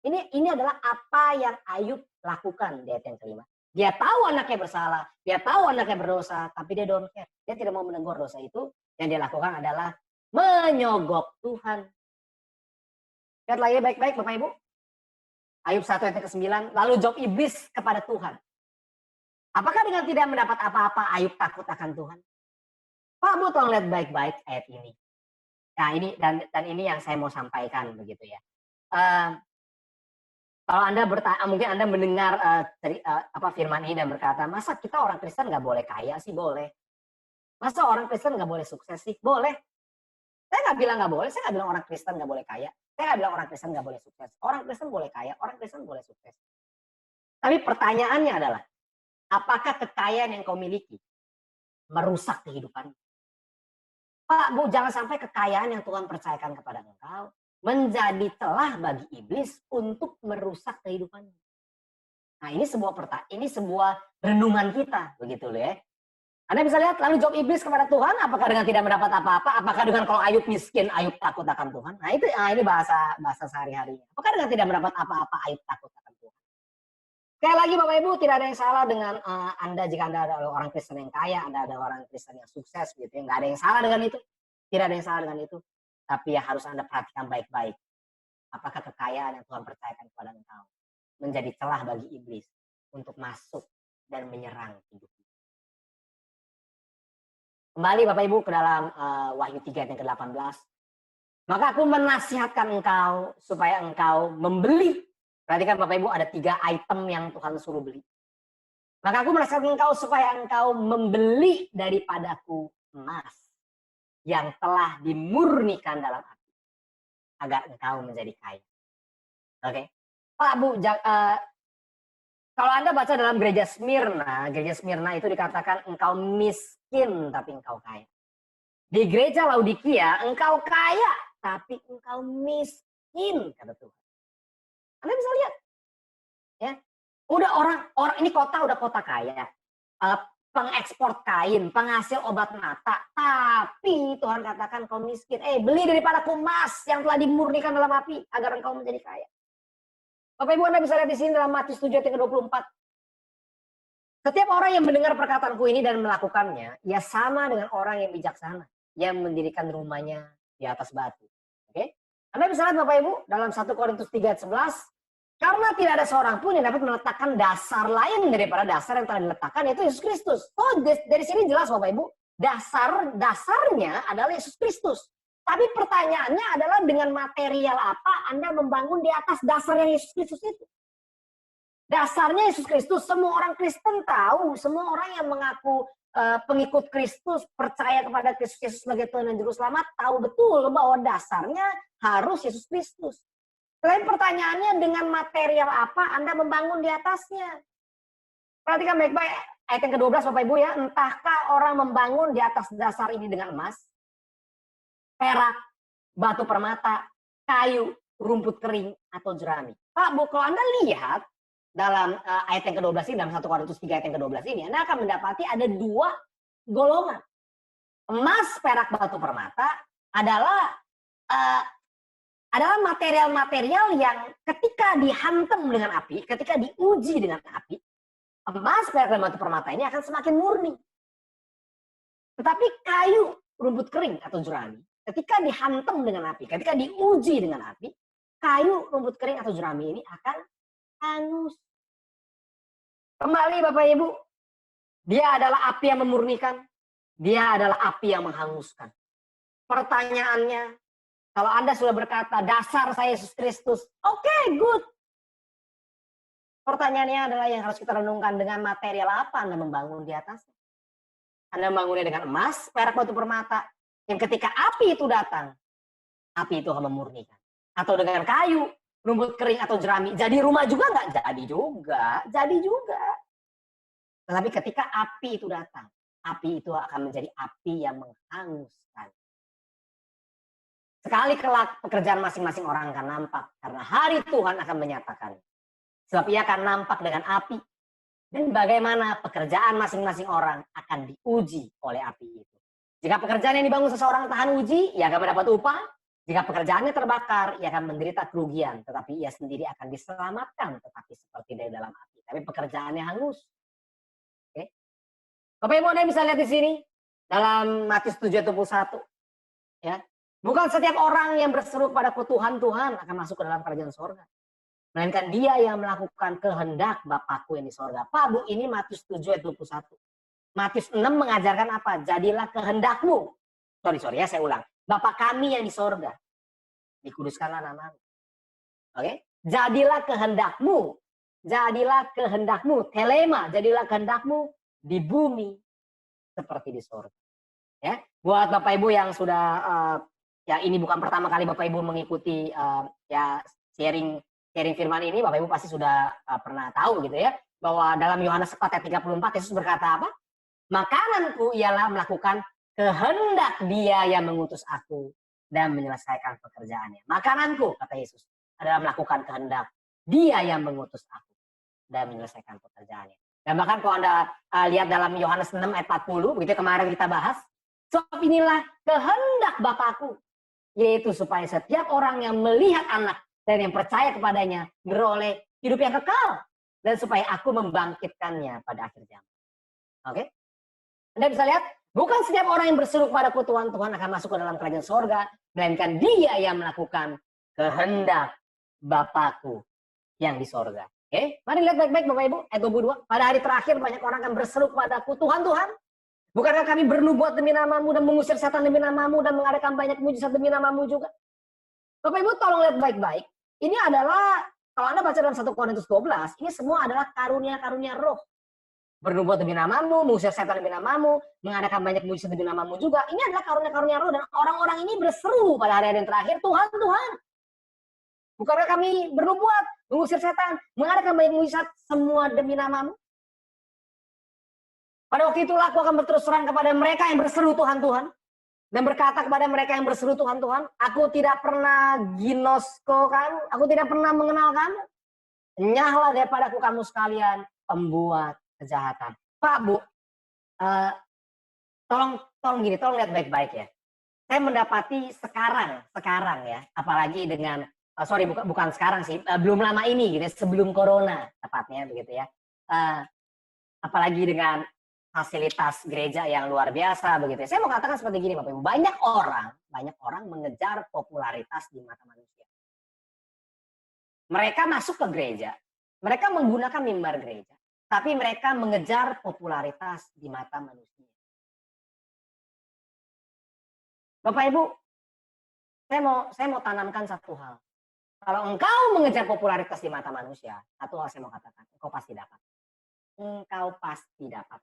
Ini adalah apa yang Ayub lakukan di ayat yang kelima. Dia tahu anaknya bersalah, dia tahu anaknya berdosa, tapi dia don't care. Dia tidak mau menegur dosa itu. Yang dia lakukan adalah menyogok Tuhan. Lihat lagi baik-baik Bapak Ibu. Ayub 1 ayat ke-9. Lalu jawab iblis kepada Tuhan. Apakah dengan tidak mendapat apa-apa Ayub takut akan Tuhan? Pak Bu tolong lihat baik-baik ayat ini. Nah ini dan ini yang saya mau sampaikan begitu ya. Kalau Anda mungkin Anda mendengar firman ini dan berkata, masa kita orang Kristen nggak boleh kaya sih? Boleh. Masa orang Kristen nggak boleh sukses sih? Boleh. Saya nggak bilang nggak boleh, saya nggak bilang orang Kristen nggak boleh kaya. Saya nggak bilang orang Kristen nggak boleh sukses. Orang Kristen boleh kaya, orang Kristen boleh sukses. Tapi pertanyaannya adalah, apakah kekayaan yang kau miliki merusak kehidupan? Pak, Bu, jangan sampai kekayaan yang Tuhan percayakan kepada engkau menjadi celah bagi iblis untuk merusak kehidupannya. Nah, ini sebuah renungan kita, begitu loh ya. Anda bisa lihat, lalu jawab iblis kepada Tuhan, apakah dengan tidak mendapat apa-apa? Apakah dengan kalau Ayub miskin, Ayub takut akan Tuhan? Nah, ini bahasa sehari-harinya. Apakah dengan tidak mendapat apa-apa, Ayub takut akan Tuhan? Sekali lagi Bapak Ibu, tidak ada yang salah dengan Anda jika Anda adalah orang Kristen yang kaya, Anda adalah orang Kristen yang sukses, gitu ya. Nggak ada yang salah dengan itu. Tidak ada yang salah dengan itu. Tapi ya harus Anda perhatikan baik-baik. Apakah kekayaan yang Tuhan percayakan kepada engkau menjadi celah bagi iblis untuk masuk dan menyerang hidup. Kembali Bapak Ibu ke dalam Wahyu 3 ayat yang ke-18. Maka aku menasihatkan engkau supaya engkau membeli. Perhatikan Bapak Ibu, ada 3 item yang Tuhan suruh beli. Maka aku menasihatkan engkau supaya engkau membeli daripadaku emas yang telah dimurnikan dalam api, agar engkau menjadi kaya. Oke. Pak Bu, kalau Anda baca dalam gereja Smyrna itu dikatakan engkau miskin tapi engkau kaya. Di gereja Laodikia engkau kaya tapi engkau miskin, kata Tuhan. Anda bisa lihat. Ya. Udah orang ini udah kota kaya. Pengekspor kain, penghasil obat mata, tapi Tuhan katakan kau miskin. Beli daripada emas yang telah dimurnikan dalam api agar engkau menjadi kaya. Bapak Ibu, Anda bisa lihat di sini dalam Matius 7 ayat 24. Setiap orang yang mendengar perkataanku ini dan melakukannya, ia sama dengan orang yang bijaksana yang mendirikan rumahnya di atas batu. Oke? Anda bisa lihat Bapak Ibu dalam 1 Korintus 3 ayat 11. Karena tidak ada seorang pun yang dapat meletakkan dasar lain daripada dasar yang telah diletakkan, yaitu Yesus Kristus. Dari sini jelas Bapak Ibu, dasarnya adalah Yesus Kristus. Tapi pertanyaannya adalah dengan material apa Anda membangun di atas dasar yang Yesus Kristus itu? Dasarnya Yesus Kristus, semua orang Kristen tahu, semua orang yang mengaku pengikut Kristus, percaya kepada Kristus Yesus sebagai Tuhan dan Juru Selamat, tahu betul bahwa dasarnya harus Yesus Kristus. Lain pertanyaannya, dengan material apa Anda membangun di atasnya? Perhatikan baik-baik ayat yang ke-12 Bapak Ibu ya. Entahkah orang membangun di atas dasar ini dengan emas, perak, batu permata, kayu, rumput kering, atau jerami. Pak Bu, kalau Anda lihat dalam ayat yang ke-12 ini, dalam 1 Korintus 3 ayat yang ke-12 ini, Anda akan mendapati ada dua golongan. Emas, perak, batu permata adalah material-material yang ketika dihantam dengan api, ketika diuji dengan api, emas, perak, dan batu permata ini akan semakin murni. Tetapi kayu, rumput kering, atau jerami, ketika dihantam dengan api, ketika diuji dengan api, kayu, rumput kering, atau jerami ini akan hangus. Kembali Bapak Ibu, dia adalah api yang memurnikan, dia adalah api yang menghanguskan. Pertanyaannya, kalau Anda sudah berkata, dasar saya Yesus Kristus, oke, good. Pertanyaannya adalah yang harus kita renungkan, dengan material apa Anda membangun di atasnya? Anda membangunnya dengan emas, perak, batu permata, yang ketika api itu datang, api itu akan memurnikan. Atau dengan kayu, rumput kering, atau jerami. Jadi rumah juga nggak? Jadi juga. Jadi juga. Tetapi ketika api itu datang, api itu akan menjadi api yang menghanguskan. Sekali kelak pekerjaan masing-masing orang akan nampak. Karena hari Tuhan akan menyatakan. Sebab ia akan nampak dengan api. Dan bagaimana pekerjaan masing-masing orang akan diuji oleh api itu. Jika pekerjaan yang dibangun seseorang tahan uji, ia akan mendapat upah. Jika pekerjaannya terbakar, ia akan menderita kerugian. Tetapi ia sendiri akan diselamatkan. Tetapi seperti dari dalam api. Tapi pekerjaannya hangus. Oke. Bapak Ibu Anda bisa lihat di sini. Dalam Matius 7:21. Ya. Bukan setiap orang yang berseru padaku Tuhan, Tuhan akan masuk ke dalam kerajaan sorga. Melainkan dia yang melakukan kehendak Bapakku yang di sorga. Pak Bu, ini Matius 7:21. Matius 6 mengajarkan apa? Jadilah kehendakmu. Sorry ya, saya ulang. Bapa kami yang di sorga, dikuduskanlah namamu. Oke? Jadilah kehendakmu. Jadilah kehendakmu. Telema, jadilah kehendakmu di bumi seperti di sorga. Ya, buat Bapak Ibu yang sudah ya ini bukan pertama kali Bapak Ibu mengikuti ya sharing firman ini, Bapak Ibu pasti sudah pernah tahu gitu ya, bahwa dalam Yohanes 4 ayat 34 Yesus berkata apa? Makananku ialah melakukan kehendak dia yang mengutus aku dan menyelesaikan pekerjaannya. Makananku, kata Yesus, adalah melakukan kehendak dia yang mengutus aku dan menyelesaikan pekerjaannya. Dan bahkan kalau Anda lihat dalam Yohanes 6 ayat 40, begitu kemarin kita bahas, sebab inilah kehendak Bapakku, yaitu supaya setiap orang yang melihat anak dan yang percaya kepadanya beroleh hidup yang kekal, dan supaya aku membangkitkannya pada akhir zaman. Oke? Anda bisa lihat, bukan setiap orang yang berseru kepadaku Tuhan, Tuhan akan masuk ke dalam kerajaan sorga, melainkan dia yang melakukan kehendak Bapakku yang di sorga. Oke? Mari lihat baik-baik Bapak Ibu, ayat 22. Pada hari terakhir banyak orang akan berseru kepadaku, Tuhan, Tuhan, bukankah kami bernubuat demi namamu dan mengusir setan demi namamu dan mengadakan banyak mujizat demi namamu juga? Bapak Ibu tolong lihat baik-baik. Ini adalah, kalau Anda baca dalam 1 Korintus 12, ini semua adalah karunia-karunia roh. Bernubuat demi namamu, mengusir setan demi namamu, mengadakan banyak mujizat demi namamu juga. Ini adalah karunia-karunia roh, dan orang-orang ini berseru pada hari-hari yang terakhir, Tuhan, Tuhan, bukankah kami bernubuat, mengusir setan, mengadakan banyak mujizat semua demi namamu? Pada waktu itulah aku akan berterus terang kepada mereka yang berseru Tuhan, Tuhan. Dan berkata kepada mereka yang berseru Tuhan, Tuhan, aku tidak pernah ginosko kamu, aku tidak pernah mengenal kamu. Enyahlah daripadaku kamu sekalian, pembuat kejahatan. Pak, Bu, tolong lihat baik-baik ya. Saya mendapati sekarang ya, apalagi dengan, bukan sekarang sih, belum lama ini gitu, sebelum corona tepatnya begitu ya. Apalagi dengan fasilitas gereja yang luar biasa begitu. Saya mau katakan seperti gini Bapak Ibu, banyak orang mengejar popularitas di mata manusia. Mereka masuk ke gereja, mereka menggunakan mimbar gereja, tapi mereka mengejar popularitas di mata manusia. Bapak Ibu, saya mau tanamkan satu hal. Kalau engkau mengejar popularitas di mata manusia, satu hal saya mau katakan, engkau pasti dapat. Engkau pasti dapat.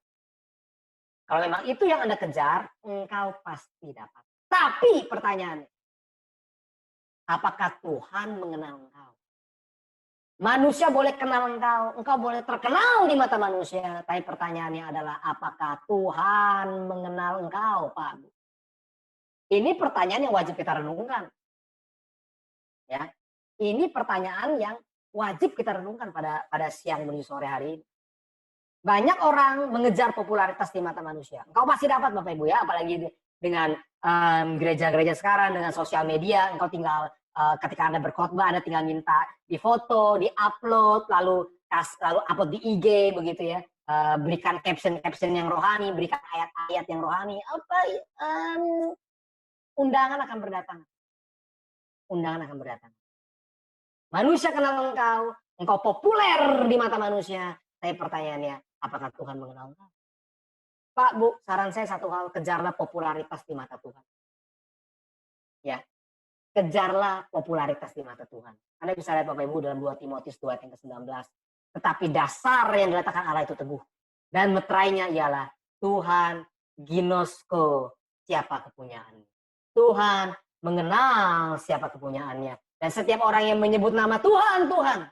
Kalau memang itu yang Anda kejar, engkau pasti dapat. Tapi pertanyaannya, apakah Tuhan mengenal engkau? Manusia boleh kenal engkau boleh terkenal di mata manusia. Tapi pertanyaannya adalah, apakah Tuhan mengenal engkau, Pak? Ini pertanyaan yang wajib kita renungkan. Ya, ini pertanyaan yang wajib kita renungkan pada siang menuju sore hari ini. Banyak orang mengejar popularitas di mata manusia. Engkau pasti dapat, Bapak Ibu ya, apalagi dengan gereja-gereja sekarang, dengan sosial media, engkau tinggal ketika Anda berkhotbah, Anda tinggal minta difoto, di-upload, lalu upload di IG begitu ya. Berikan caption-caption yang rohani, berikan ayat-ayat yang rohani. Undangan akan berdatangan. Undangan akan berdatangan. Manusia kenal engkau populer di mata manusia. Tapi pertanyaannya, apakah Tuhan mengenal engkau? Pak, Bu, saran saya satu hal, kejarlah popularitas di mata Tuhan. Ya, kejarlah popularitas di mata Tuhan. Anda bisa lihat Bapak Ibu dalam 2 Timotius 2 ayat yang ke-19. Tetapi dasar yang diletakkan Allah itu teguh. Dan meterainya ialah Tuhan ginosko, siapa kepunyaannya. Tuhan mengenal siapa kepunyaannya. Dan setiap orang yang menyebut nama Tuhan, Tuhan,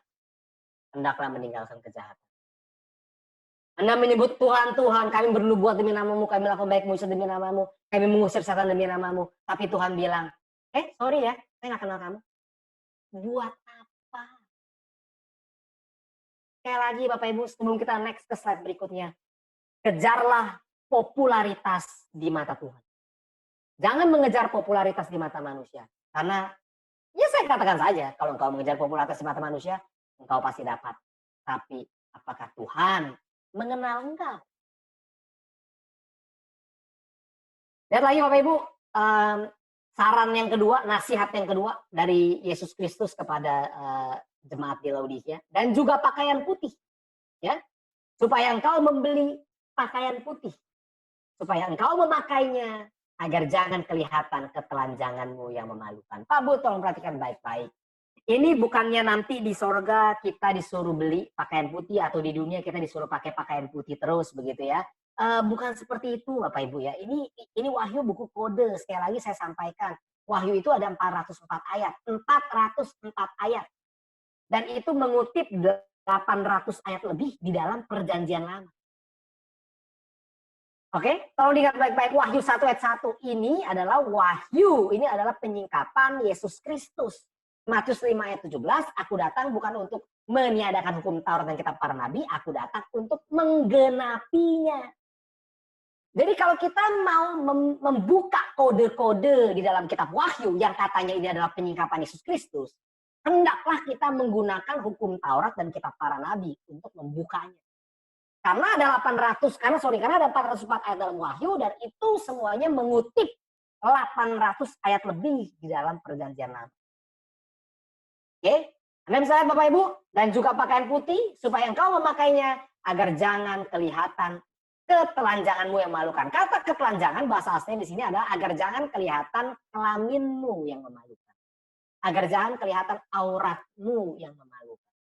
hendaklah meninggalkan kejahatan. Anda menyebut Tuhan, Tuhan, kami bernubuat demi namamu, kami melakukan baik mujizat demi namamu, kami mengusir setan demi namamu. Tapi Tuhan bilang, sorry ya, saya nggak kenal kamu. Buat apa? Sekali lagi Bapak Ibu, sebelum kita next ke slide berikutnya, kejarlah popularitas di mata Tuhan. Jangan mengejar popularitas di mata manusia. Karena, ya saya katakan saja, kalau engkau mengejar popularitas di mata manusia, engkau pasti dapat. Tapi, apakah Tuhan mengenal engkau? Lihat lagi Bapak Ibu, saran yang kedua, nasihat yang kedua dari Yesus Kristus kepada jemaat di Laodikia, dan juga pakaian putih, ya, supaya engkau membeli pakaian putih, supaya engkau memakainya, agar jangan kelihatan ketelanjanganmu yang memalukan. Pak Bu, tolong perhatikan baik-baik. Ini bukannya nanti di sorga kita disuruh beli pakaian putih, atau di dunia kita disuruh pakai pakaian putih terus begitu ya. Bukan seperti itu Bapak Ibu ya. Ini Wahyu buku kode. Sekali lagi saya sampaikan. Wahyu itu ada 404 ayat. 404 ayat. Dan itu mengutip 800 ayat lebih di dalam perjanjian lama. Oke, tolong diingat baik-baik, Wahyu 1 ayat 1 ini adalah wahyu, ini adalah penyingkapan Yesus Kristus. Matius 5 ayat 17, aku datang bukan untuk meniadakan hukum Taurat dan kitab para nabi, aku datang untuk menggenapinya. Jadi kalau kita mau membuka kode-kode di dalam kitab Wahyu yang katanya ini adalah penyingkapan Yesus Kristus, hendaklah kita menggunakan hukum Taurat dan kitab para nabi untuk membukanya. Karena ada 404 ayat dalam Wahyu, dan itu semuanya mengutip 800 ayat lebih di dalam perjanjian lama. Oke, Anda bisa lihat Bapak Ibu, dan juga pakaian putih supaya engkau memakainya agar jangan kelihatan ketelanjanganmu yang memalukan. Kata ketelanjangan bahasa aslinya di sini adalah agar jangan kelihatan kelaminmu yang memalukan. Agar jangan kelihatan auratmu yang memalukan.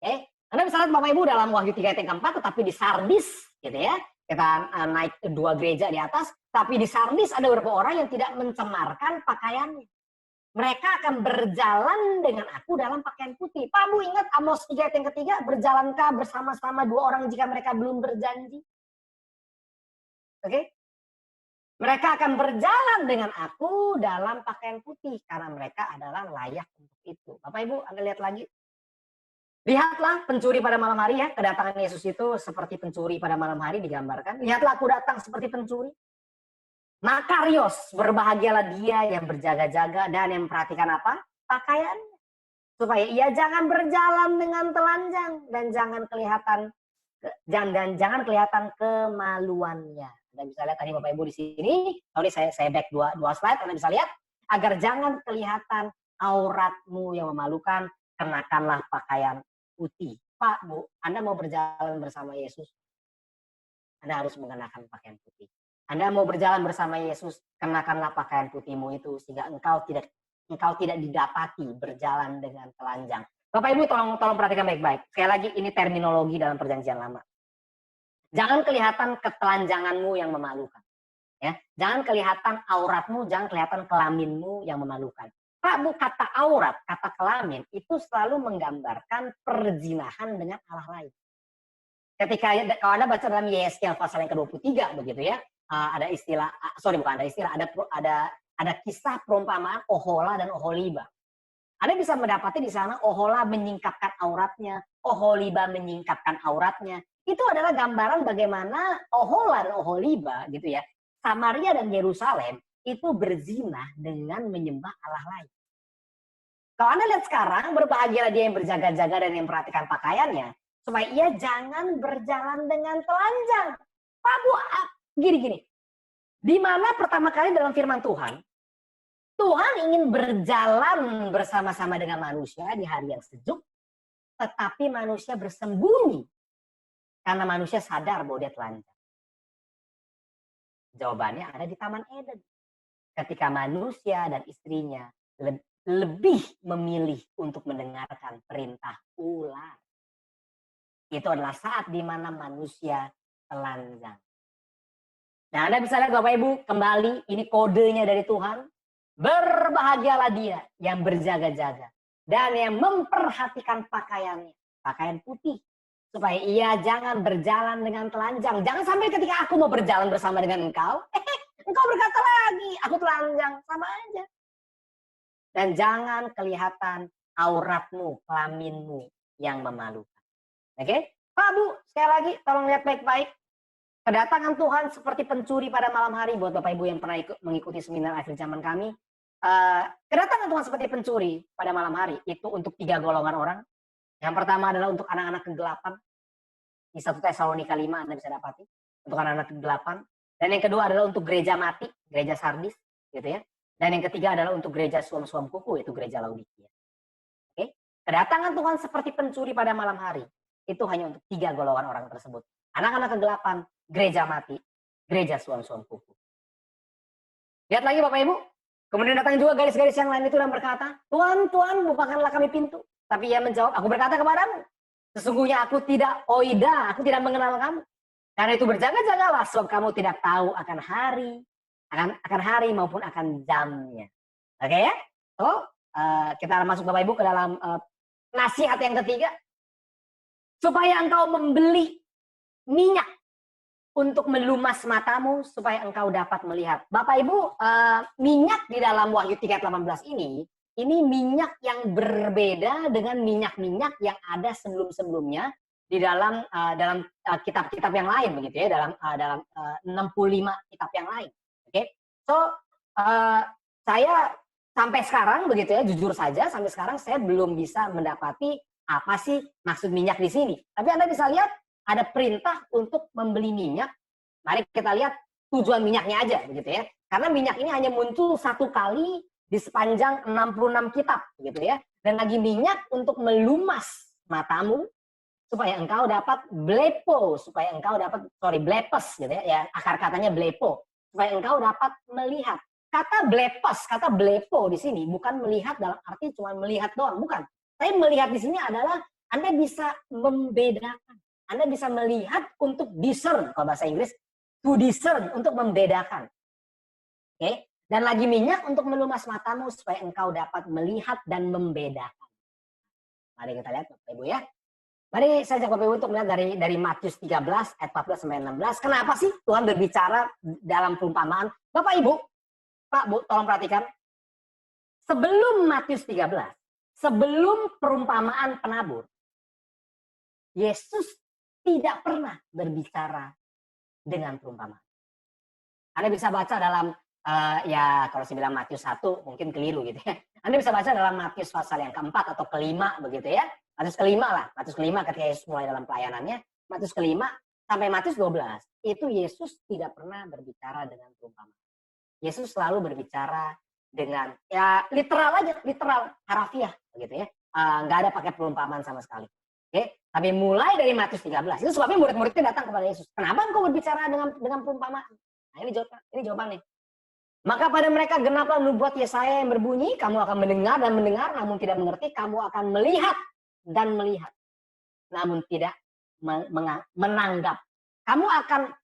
Oke, Anda bisa lihat Bapak Ibu dalam Wahyu 3 ayat yang keempat, tetapi di Sardis gitu ya. Kita naik ke 2 gereja di atas, tapi di Sardis ada beberapa orang yang tidak mencemarkan pakaiannya. Mereka akan berjalan dengan aku dalam pakaian putih. Pak Bu ingat Amos 3 ayat yang ketiga, berjalankah bersama-sama 2 orang jika mereka belum berjanji? Oke? Mereka akan berjalan dengan aku dalam pakaian putih karena mereka adalah layak untuk itu. Bapak Ibu, Anda lihat lagi. Lihatlah pencuri pada malam hari ya, kedatangan Yesus itu seperti pencuri pada malam hari digambarkan. Lihatlah aku datang seperti pencuri. Makarios, berbahagialah dia yang berjaga-jaga dan yang memperhatikan apa? Pakaiannya. Supaya ia jangan berjalan dengan telanjang dan jangan kelihatan kemaluannya. Anda bisa lihat tadi Bapak Ibu di sini. Sorry saya back dua slide. Anda bisa lihat agar jangan kelihatan auratmu yang memalukan, kenakanlah pakaian putih. Pak, Bu, Anda mau berjalan bersama Yesus, Anda harus mengenakan pakaian putih. Anda mau berjalan bersama Yesus, kenakanlah pakaian putihmu itu sehingga engkau tidak didapati berjalan dengan telanjang. Bapak Ibu tolong perhatikan baik-baik. Sekali lagi ini terminologi dalam Perjanjian Lama. Jangan kelihatan ketelanjanganmu yang memalukan. Ya, jangan kelihatan auratmu, jangan kelihatan kelaminmu yang memalukan. Pak Bu, kata aurat, kata kelamin itu selalu menggambarkan perzinahan dengan Allah lain. Ketika kalau Anda baca dalam Yesaya pasal yang ke-23 begitu ya, ada istilah, ada kisah perumpamaan Ohola dan Oholiba. Anda bisa mendapati di sana Ohola menyingkapkan auratnya, Oholiba menyingkapkan auratnya. Itu adalah gambaran bagaimana Ohola dan Oholiba gitu ya, Samaria dan Yerusalem itu berzina dengan menyembah Allah lain. Kalau Anda lihat sekarang, berbahagialah dia yang berjaga-jaga dan yang memperhatikan pakaiannya, supaya ia jangan berjalan dengan telanjang. Pak Bu, gini. Di mana pertama kali dalam firman Tuhan, Tuhan ingin berjalan bersama-sama dengan manusia di hari yang sejuk, tetapi manusia bersembunyi karena manusia sadar bahwa dia telanjang. Jawabannya ada di Taman Eden. Ketika manusia dan istrinya lebih memilih untuk mendengarkan perintah ular. Itu adalah saat di mana manusia telanjang. Nah, Anda bisa lihat Bapak Ibu, kembali ini kodenya dari Tuhan. Berbahagialah dia yang berjaga-jaga dan yang memperhatikan pakaiannya, pakaian putih, supaya ia jangan berjalan dengan telanjang. Jangan sampai ketika aku mau berjalan bersama dengan engkau, engkau berkata lagi, aku telanjang, sama aja. Dan jangan kelihatan auratmu, kelaminmu yang memalukan. Oke? Pak Bu, sekali lagi tolong lihat baik-baik. Kedatangan Tuhan seperti pencuri pada malam hari buat Bapak Ibu yang pernah mengikuti seminar akhir zaman kami. Kedatangan Tuhan seperti pencuri pada malam hari itu untuk 3 golongan orang. Yang pertama adalah untuk anak-anak kegelapan. Di 1 Tesalonika 5 Anda bisa dapati. Untuk anak-anak kegelapan. Dan yang kedua adalah untuk gereja mati, gereja Sardis, gitu ya. Dan yang ketiga adalah untuk gereja suam-suam kuku, itu gereja Laodikia. Oke? Kedatangan Tuhan seperti pencuri pada malam hari. Itu hanya untuk 3 golongan orang tersebut. Anak-anak kegelapan, gereja mati, gereja suam-suam kuku. Lihat lagi Bapak Ibu. Kemudian datang juga garis-garis yang lain itu dan berkata, Tuhan, Tuhan, bukakanlah kami pintu. Tapi ia menjawab, aku berkata kepadamu, sesungguhnya aku tidak oida, aku tidak mengenal kamu. Karena itu berjaga-jagalah, sebab kamu tidak tahu akan hari maupun akan jamnya. Oke ya? So, kita masuk Bapak Ibu ke dalam nasihat yang ketiga. Supaya engkau membeli minyak untuk melumas matamu supaya engkau dapat melihat. Bapak Ibu, minyak di dalam Wahyu 3:18 ini minyak yang berbeda dengan minyak-minyak yang ada sebelum-sebelumnya di dalam kitab-kitab yang lain begitu ya, dalam 65 kitab yang lain. Oke. So, saya sampai sekarang begitu ya, jujur saja sampai sekarang saya belum bisa mendapati apa sih maksud minyak di sini. Tapi Anda bisa lihat ada perintah untuk membeli minyak. Mari kita lihat tujuan minyaknya aja begitu ya. Karena minyak ini hanya muncul 1 kali di sepanjang 66 kitab gitu ya. Dan lagi minyak untuk melumas matamu supaya engkau dapat blepes gitu ya. Akar katanya blepo. Supaya engkau dapat melihat. Kata blepes, kata blepo di sini bukan melihat dalam arti cuma melihat doang, bukan. Tapi melihat di sini adalah Anda bisa membedakan. Anda bisa melihat untuk discern, kalau bahasa Inggris, to discern, untuk membedakan. Oke? Dan lagi minyak untuk melumas matamu supaya engkau dapat melihat dan membedakan. Mari kita lihat Bapak Ibu ya. Mari saya ajak Bapak Ibu untuk melihat dari Matius 13 ayat 14 sampai 16. Kenapa sih Tuhan berbicara dalam perumpamaan? Bapak Ibu, Pak Bu, tolong perhatikan. Sebelum Matius 13, sebelum perumpamaan penabur, Yesus tidak pernah berbicara dengan perumpamaan. Anda bisa baca dalam, ya kalau saya bilang Matius 1 mungkin keliru gitu ya. Anda bisa baca dalam Matius pasal yang keempat atau kelima begitu ya. Matius kelima lah, Matius kelima ketika Yesus mulai dalam pelayanannya. Matius kelima sampai Matius 12, itu Yesus tidak pernah berbicara dengan perumpamaan. Yesus selalu berbicara dengan ya literal aja, literal, harafiah begitu ya. Nggak ada pakai perumpamaan sama sekali. Oke, tapi mulai dari Matius 13 itu sebabnya murid-muridnya datang kepada Yesus. Kenapa engkau berbicara dengan perumpamaan? Nah, ini jawabannya. Maka pada mereka genaplah nubuat Yesaya yang berbunyi, kamu akan mendengar dan mendengar, namun tidak mengerti, kamu akan melihat dan melihat, namun tidak menanggap. Kamu akan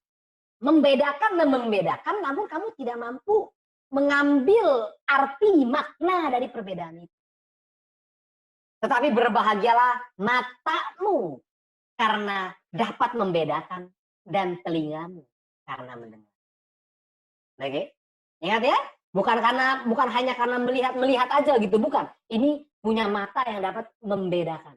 membedakan dan membedakan, namun kamu tidak mampu mengambil arti makna dari perbedaan itu. Tetapi berbahagialah matamu karena dapat membedakan dan telingamu karena mendengar. Oke? Ingat ya? Bukan hanya karena melihat aja gitu, bukan. Ini punya mata yang dapat membedakan.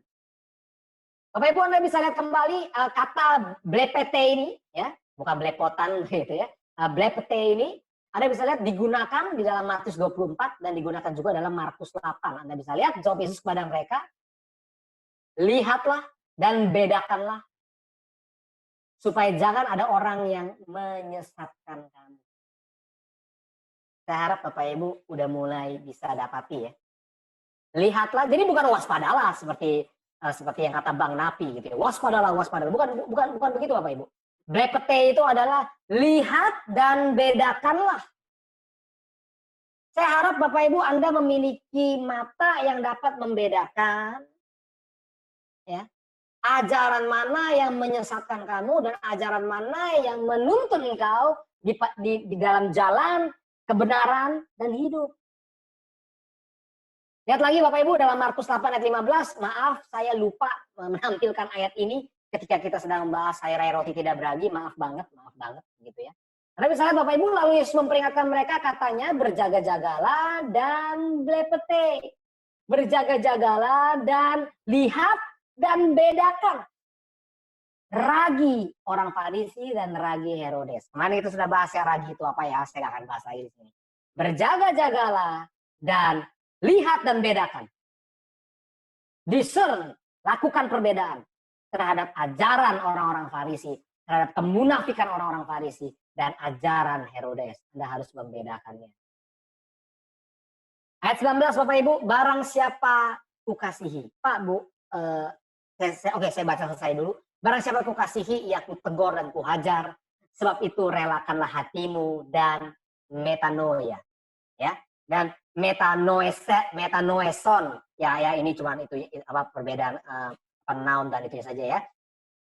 Bapak Ibu Anda bisa lihat kembali kata blepete ini, ya, bukan blepotan gitu ya. Blepete ini Anda bisa lihat digunakan di dalam Matius 24 dan digunakan juga dalam Markus 8. Anda bisa lihat jawab Yesus kepada mereka, lihatlah dan bedakanlah supaya jangan ada orang yang menyesatkan kamu. Saya harap Bapak Ibu udah mulai bisa dapati ya. Lihatlah, jadi bukan waspadalah seperti yang kata Bang Napi gitu ya. Waspadalah. Bukan begitu Bapak Ibu. Blepete itu adalah lihat dan bedakanlah. Saya harap Bapak Ibu Anda memiliki mata yang dapat membedakan ya, ajaran mana yang menyesatkan kamu dan ajaran mana yang menuntun engkau di dalam jalan kebenaran dan hidup. Lihat lagi Bapak Ibu dalam Markus 8 ayat 15, maaf saya lupa menampilkan ayat ini ketika kita sedang membahas hari raya roti tidak beragi, maaf banget gitu ya. Anda bisa lihat Bapak Ibu, lalu Yesus memperingatkan mereka, katanya berjaga-jagalah dan blepete. Berjaga-jagalah dan lihat dan bedakan ragi orang Farisi dan ragi Herodes. Kemarin itu sudah bahas ya ragi itu apa ya, saya nggak akan bahas lagi di sini. Berjaga-jagalah dan lihat dan bedakan. Discern, lakukan perbedaan terhadap ajaran orang-orang Farisi, terhadap kemunafikan orang-orang Farisi, dan ajaran Herodes. Anda harus membedakannya. Ayat 19 Bapak Ibu, barang siapa kukasihi. Pak Bu, saya baca selesai dulu. Barang siapa kukasihi, ia kutegur dan kuhajar. Sebab itu relakanlah hatimu dan metanoia. Ya, dan metanoeson ya ini cuma itu apa perbedaan noun dan itu saja ya.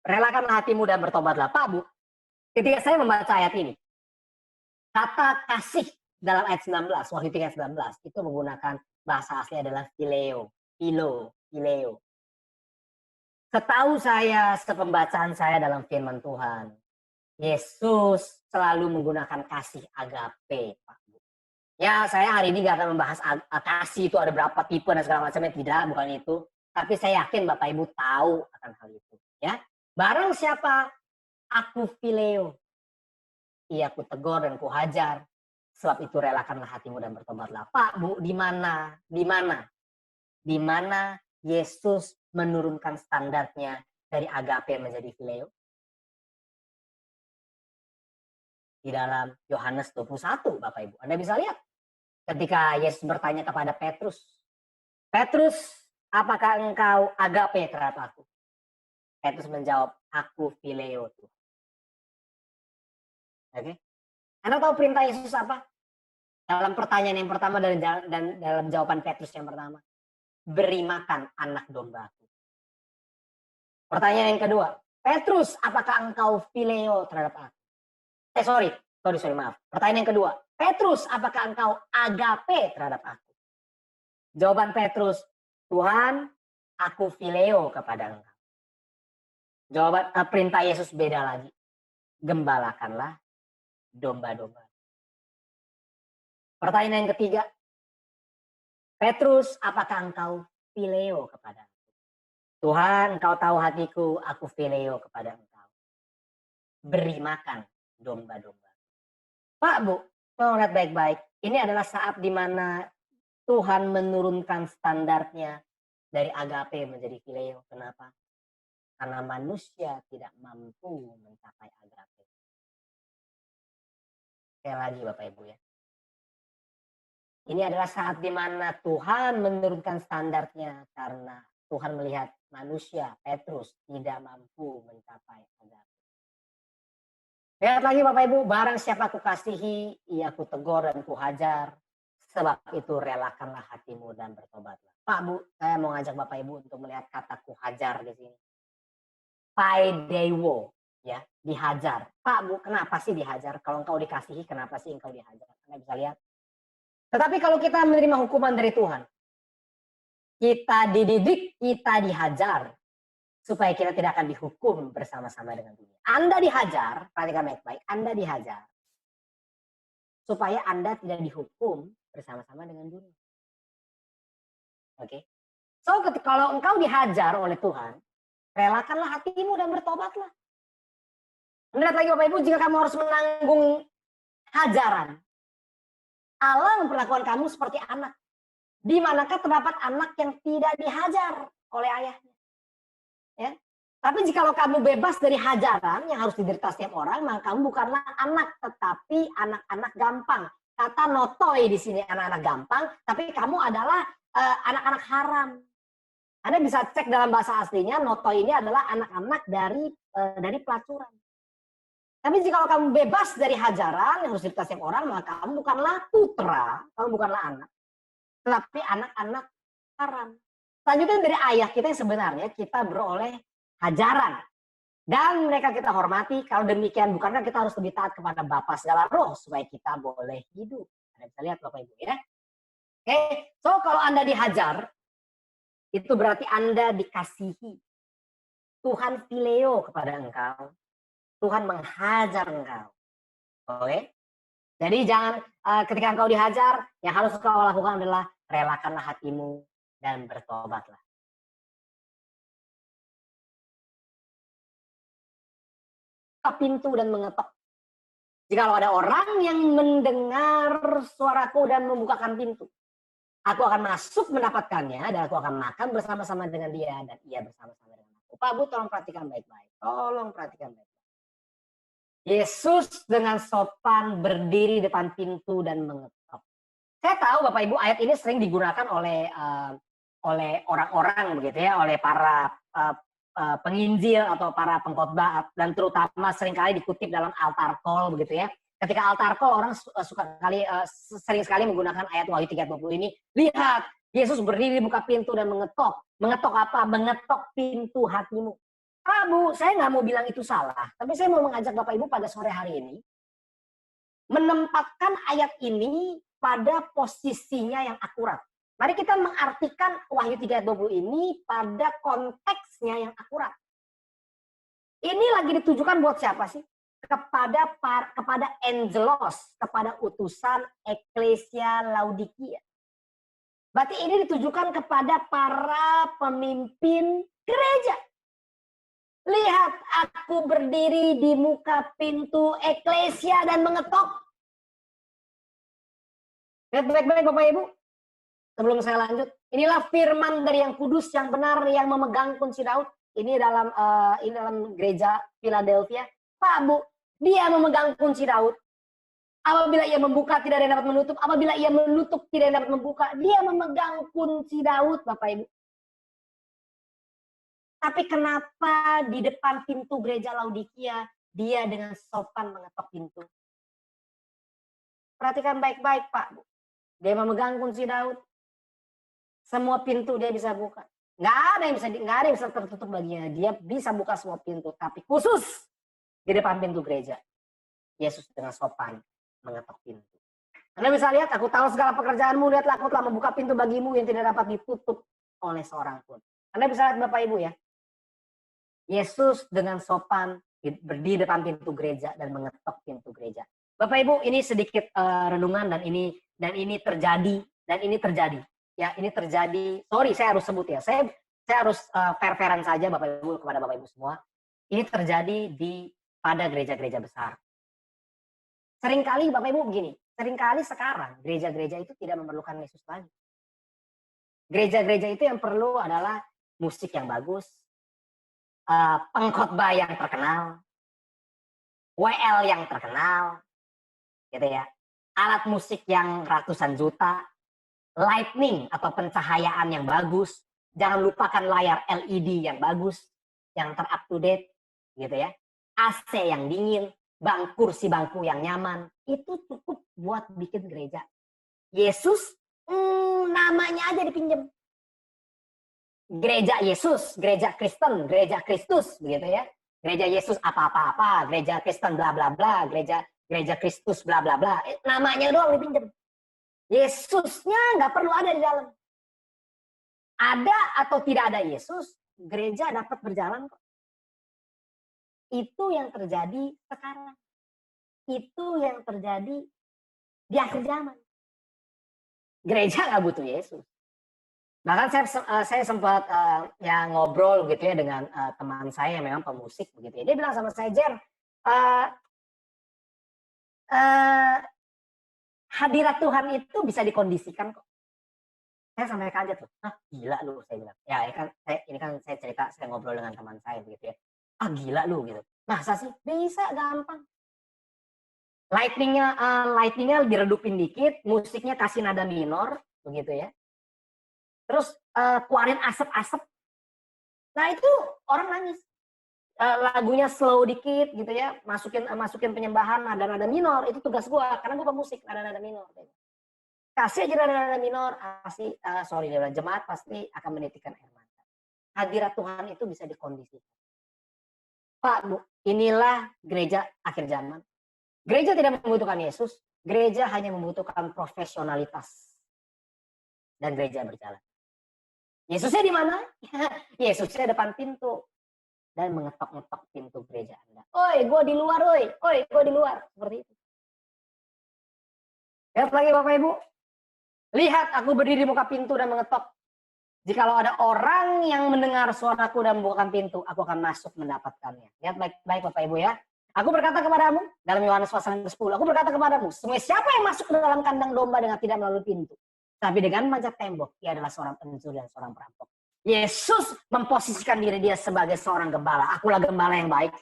Relakanlah hatimu dan bertobatlah. Pak Bu, ketika saya membaca ayat ini, kata kasih dalam ayat 19, Wahyu 3:19 itu menggunakan bahasa asli adalah phileo. Setahu saya, sepembacaan saya dalam firman Tuhan, Yesus selalu menggunakan kasih agape, Pak. Ya, saya hari ini nggak akan membahas kasih itu ada berapa tipe dan segala macamnya, tidak, bukan itu. Tapi saya yakin Bapak Ibu tahu akan hal itu. Ya, barang siapa aku phileo, ia ku tegur dan ku hajar. Sebab itu relakanlah hatimu dan bertobatlah. Pak, Bu, di mana Yesus menurunkan standarnya dari agape menjadi phileo? Di dalam Yohanes 21, Bapak Ibu. Anda bisa lihat. Ketika Yesus bertanya kepada Petrus, Petrus, apakah engkau agape terhadap aku? Petrus menjawab, aku phileo. Oke? Anda tahu perintah Yesus apa? Dalam pertanyaan yang pertama dan dalam jawaban Petrus yang pertama, beri makan anak dombaku. Pertanyaan yang kedua, Petrus, apakah engkau phileo terhadap aku? Sorry, maaf. Pertanyaan yang kedua, Petrus, apakah engkau agape terhadap aku? Jawaban Petrus, Tuhan, aku phileo kepada engkau. Jawaban perintah Yesus beda lagi. Gembalakanlah domba-domba. Pertanyaan yang ketiga, Petrus, apakah engkau phileo kepada aku? Tuhan, engkau tahu hatiku, aku phileo kepada engkau. Beri makan domba-domba. Pak, Bu, tolong lihat baik-baik. Ini adalah saat di mana Tuhan menurunkan standarnya dari agape menjadi phileo. Kenapa? Karena manusia tidak mampu mencapai agape. Sekali lagi Bapak Ibu ya. Ini adalah saat di mana Tuhan menurunkan standarnya karena Tuhan melihat manusia, Petrus, tidak mampu mencapai agape. Lihat lagi Bapak Ibu, barang siapa aku kasihi, ia ku tegur dan ku hajar. Sebab itu relakanlah hatimu dan bertobatlah. Pak Bu, saya mau ngajak Bapak Ibu untuk melihat kata ku hajar di sini. Paidewo, ya, dihajar. Pak Bu, kenapa sih dihajar? Kalau engkau dikasihi, kenapa sih engkau dihajar? Anda bisa lihat. Tetapi kalau kita menerima hukuman dari Tuhan, kita dididik, kita dihajar, supaya kita tidak akan dihukum bersama-sama dengan dunia. Anda dihajar, perhatikan baik-baik, Anda dihajar, supaya Anda tidak dihukum bersama-sama dengan dunia. Oke? So, kalau engkau dihajar oleh Tuhan, relakanlah hatimu dan bertobatlah. Lihat lagi Bapak Ibu, jika kamu harus menanggung hajaran, Allah memperlakukan kamu seperti anak. Di manakah terdapat anak yang tidak dihajar oleh ayahnya? Ya. Tapi jika kamu bebas dari hajaran yang harus diderita setiap orang, maka kamu bukanlah anak, tetapi anak-anak gampang. Kata notoi di sini anak-anak gampang, tapi kamu adalah anak-anak haram. Anda bisa cek dalam bahasa aslinya, notoi ini adalah anak-anak dari pelacuran. Tapi jika kamu bebas dari hajaran yang harus diderita setiap orang, maka kamu bukanlah putra, kamu bukanlah anak, tetapi anak-anak haram. Selanjutnya dari ayah kita yang sebenarnya kita beroleh hajaran. Dan mereka kita hormati, kalau demikian bukankah kita harus lebih taat kepada Bapa segala roh supaya kita boleh hidup. Anda bisa lihat Bapak Ibu ya. Oke, so kalau Anda dihajar, itu berarti Anda dikasihi. Tuhan phileo kepada engkau. Tuhan menghajar engkau. Oke? Jadi jangan ketika engkau dihajar, yang harus kau lakukan adalah relakanlah hatimu dan bertobatlah. Pintu dan mengetok. Jika ada orang yang mendengar suaraku dan membukakan pintu, aku akan masuk mendapatkannya dan aku akan makan bersama-sama dengan dia dan ia bersama-sama dengan aku. Pak Bu, tolong perhatikan baik-baik. Tolong perhatikan baik-baik. Yesus dengan sopan berdiri depan pintu dan mengetok. Saya tahu Bapak Ibu ayat ini sering digunakan oleh orang-orang begitu ya, oleh para penginjil atau para pengkhotbah dan terutama seringkali dikutip dalam altar call begitu ya. Ketika altar call orang sering sekali menggunakan ayat Wahyu 3:20 ini. Lihat, Yesus berdiri buka pintu dan mengetok. Mengetok apa? Mengetok pintu hatimu. Bu, saya nggak mau bilang itu salah, tapi saya mau mengajak Bapak Ibu pada sore hari ini menempatkan ayat ini pada posisinya yang akurat. Mari kita mengartikan Wahyu 3:20 ini pada konteksnya yang akurat. Ini lagi ditujukan buat siapa sih? Kepada angelos, kepada utusan Eklesia Laodikia. Berarti ini ditujukan kepada para pemimpin gereja. Lihat, aku berdiri di muka pintu eklesia dan mengetok. Lihat baik-baik Bapak Ibu. Sebelum saya lanjut, inilah firman dari yang kudus, yang benar, yang memegang kunci Daud. Ini dalam gereja Philadelphia. Pak Bu, dia memegang kunci Daud. Apabila ia membuka, tidak ada yang dapat menutup. Apabila ia menutup, tidak ada yang dapat membuka. Dia memegang kunci Daud, Bapak Ibu. Tapi kenapa di depan pintu gereja Laodikia, dia dengan sopan mengetok pintu? Perhatikan baik-baik Pak. Dia memegang kunci Daud. Semua pintu dia bisa buka. Nggak ada yang bisa tertutup baginya. Dia bisa buka semua pintu. Tapi khusus di depan pintu gereja, Yesus dengan sopan mengetok pintu. Anda bisa lihat, aku tahu segala pekerjaanmu. Lihatlah, aku telah membuka pintu bagimu yang tidak dapat ditutup oleh seorang pun. Anda bisa lihat Bapak Ibu ya. Yesus dengan sopan berdiri depan pintu gereja dan mengetok pintu gereja. Bapak Ibu, ini sedikit renungan dan ini terjadi. Ya, ini terjadi. Sorry, saya harus sebut ya. Saya harus fair-fairan saja Bapak Ibu kepada Bapak Ibu semua. Ini terjadi pada gereja-gereja besar. Seringkali Bapak Ibu begini, seringkali sekarang gereja-gereja itu tidak memerlukan Yesus lagi. Gereja-gereja itu yang perlu adalah musik yang bagus, pengkhotbah yang terkenal, WL yang terkenal, gitu ya, alat musik yang ratusan juta, lightning atau pencahayaan yang bagus, jangan lupakan layar LED yang bagus, yang ter-up to date, gitu ya, AC yang dingin, kursi bangku yang nyaman, itu cukup buat bikin gereja. Yesus, namanya aja dipinjam. Gereja Yesus, gereja Kristen, gereja Kristus, begitu ya. Gereja Yesus apa-apa-apa, gereja Kristen bla bla bla, gereja Kristus bla bla bla. Namanya doang dipinjam. Yesusnya nggak perlu ada di dalam. Ada atau tidak ada Yesus, gereja dapat berjalan kok. Itu yang terjadi sekarang. Itu yang terjadi di akhir zaman. Gereja nggak butuh Yesus. Bahkan saya sempat ya ngobrol gitu ya dengan teman saya yang memang pemusik begitu ya. Dia bilang sama saya, Jer, hadirat Tuhan itu bisa dikondisikan kok. Saya sampai kaget tuh, gila lu, saya bilang. Ya ini kan saya cerita, saya ngobrol dengan teman saya begitu ya. Gila lu gitu. Masa sih? Bisa, gampang. Lightningnya diredupin dikit, musiknya kasih nada minor, begitu ya. Terus keluarin asap-asap. Nah itu orang nangis. Lagunya slow dikit gitu ya, masukin penyembahan nada-nada minor, itu tugas gua karena gua pemusik nada-nada minor. Kasih aja nada-nada minor, jemaat pasti akan menitikan air mata. Hadirat Tuhan itu bisa dikondisikan. Pak, Bu, inilah gereja akhir zaman. Gereja tidak membutuhkan Yesus, gereja hanya membutuhkan profesionalitas. Dan gereja berjalan. Yesusnya di mana? Yesusnya depan pintu. Dan mengetok-ngetok pintu gereja Anda. Oi, gue di luar, oi, gue di luar. Seperti itu. Lihat lagi Bapak Ibu. Lihat, aku berdiri di muka pintu dan mengetok. Jikalau ada orang yang mendengar suaraku dan membukakan pintu, aku akan masuk mendapatkannya. Lihat baik-baik Bapak Ibu ya. Aku berkata kepadamu, dalam Yohanes pasal 10, aku berkata kepadamu, semua siapa yang masuk ke dalam kandang domba dengan tidak melalui pintu, tapi dengan manjat tembok, ia adalah seorang pencuri dan seorang perampok. Yesus memposisikan diri dia sebagai seorang gembala. Akulah gembala yang baik.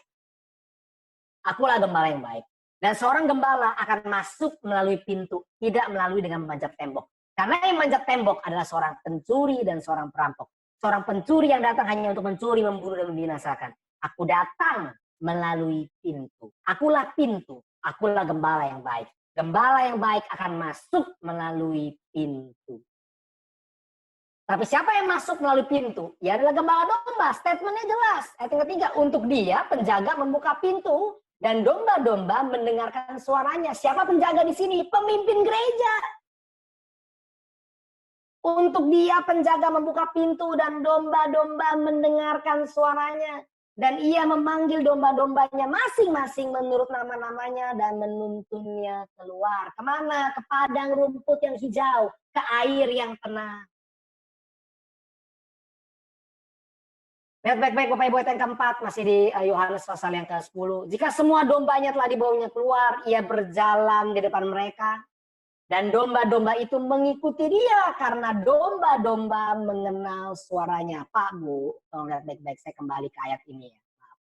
Akulah gembala yang baik. Dan seorang gembala akan masuk melalui pintu, tidak melalui dengan memanjat tembok. Karena yang manjat tembok adalah seorang pencuri dan seorang perampok. Seorang pencuri yang datang hanya untuk mencuri, membunuh, dan membinasakan. Aku datang melalui pintu. Akulah pintu. Akulah gembala yang baik. Gembala yang baik akan masuk melalui pintu. Tapi siapa yang masuk melalui pintu? Ya adalah gembala domba. Statementnya jelas. Ayat yang ketiga, untuk dia penjaga membuka pintu dan domba-domba mendengarkan suaranya. Siapa penjaga di sini? Pemimpin gereja. Untuk dia penjaga membuka pintu dan domba-domba mendengarkan suaranya. Dan ia memanggil domba-dombanya masing-masing menurut nama-namanya dan menuntunnya keluar. Kemana? Ke padang rumput yang hijau. Ke air yang tenang. Lihat baik-baik Bapak Ibu, ayat yang keempat, masih di Yohanes pasal yang ke-10. Jika semua dombanya telah dibawanya keluar, ia berjalan di depan mereka. Dan domba-domba itu mengikuti dia karena domba-domba mengenal suaranya. Pak, Bu, tolong lihat baik-baik, saya kembali ke ayat ini ya. Maaf.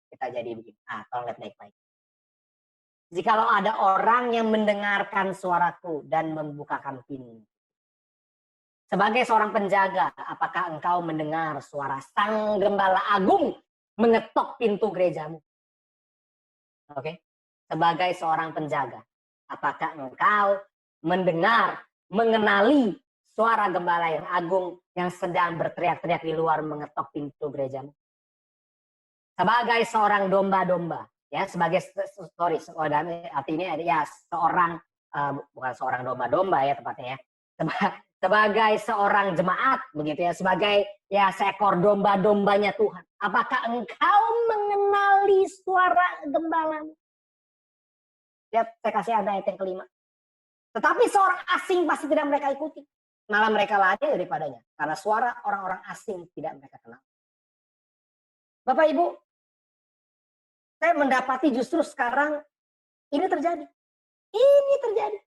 Kita jadi begini. Tolong lihat baik-baik. Jikalau ada orang yang mendengarkan suaraku dan membukakan pintu. Sebagai seorang penjaga, apakah engkau mendengar suara Sang Gembala Agung mengetok pintu gerejamu? Oke. Sebagai seorang penjaga, apakah engkau mendengar, mengenali suara Gembala yang agung yang sedang berteriak-teriak di luar mengetok pintu gerejamu? Sebagai seorang domba-domba, ya, artinya ya seorang bukan seorang domba-domba ya tepatnya ya. Sebagai seorang jemaat begitu ya, sebagai ya seekor domba-dombanya Tuhan. Apakah engkau mengenali suara gembalamu? Lihat, saya kasih Anda ayat yang kelima. Tetapi seorang asing pasti tidak mereka ikuti. Malah mereka lari daripadanya. Karena suara orang-orang asing tidak mereka kenal. Bapak Ibu, saya mendapati justru sekarang ini terjadi. Ini terjadi.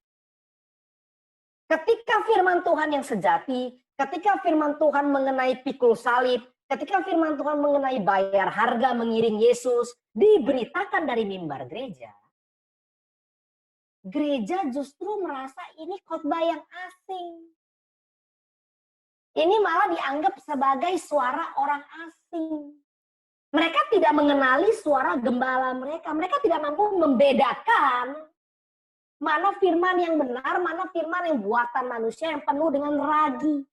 Ketika firman Tuhan yang sejati, ketika firman Tuhan mengenai pikul salib, ketika firman Tuhan mengenai bayar harga mengiring Yesus, diberitakan dari mimbar gereja, gereja justru merasa ini khotbah yang asing. Ini malah dianggap sebagai suara orang asing. Mereka tidak mengenali suara gembala mereka. Mereka tidak mampu membedakan mana firman yang benar, mana firman yang buatan manusia yang penuh dengan ragi.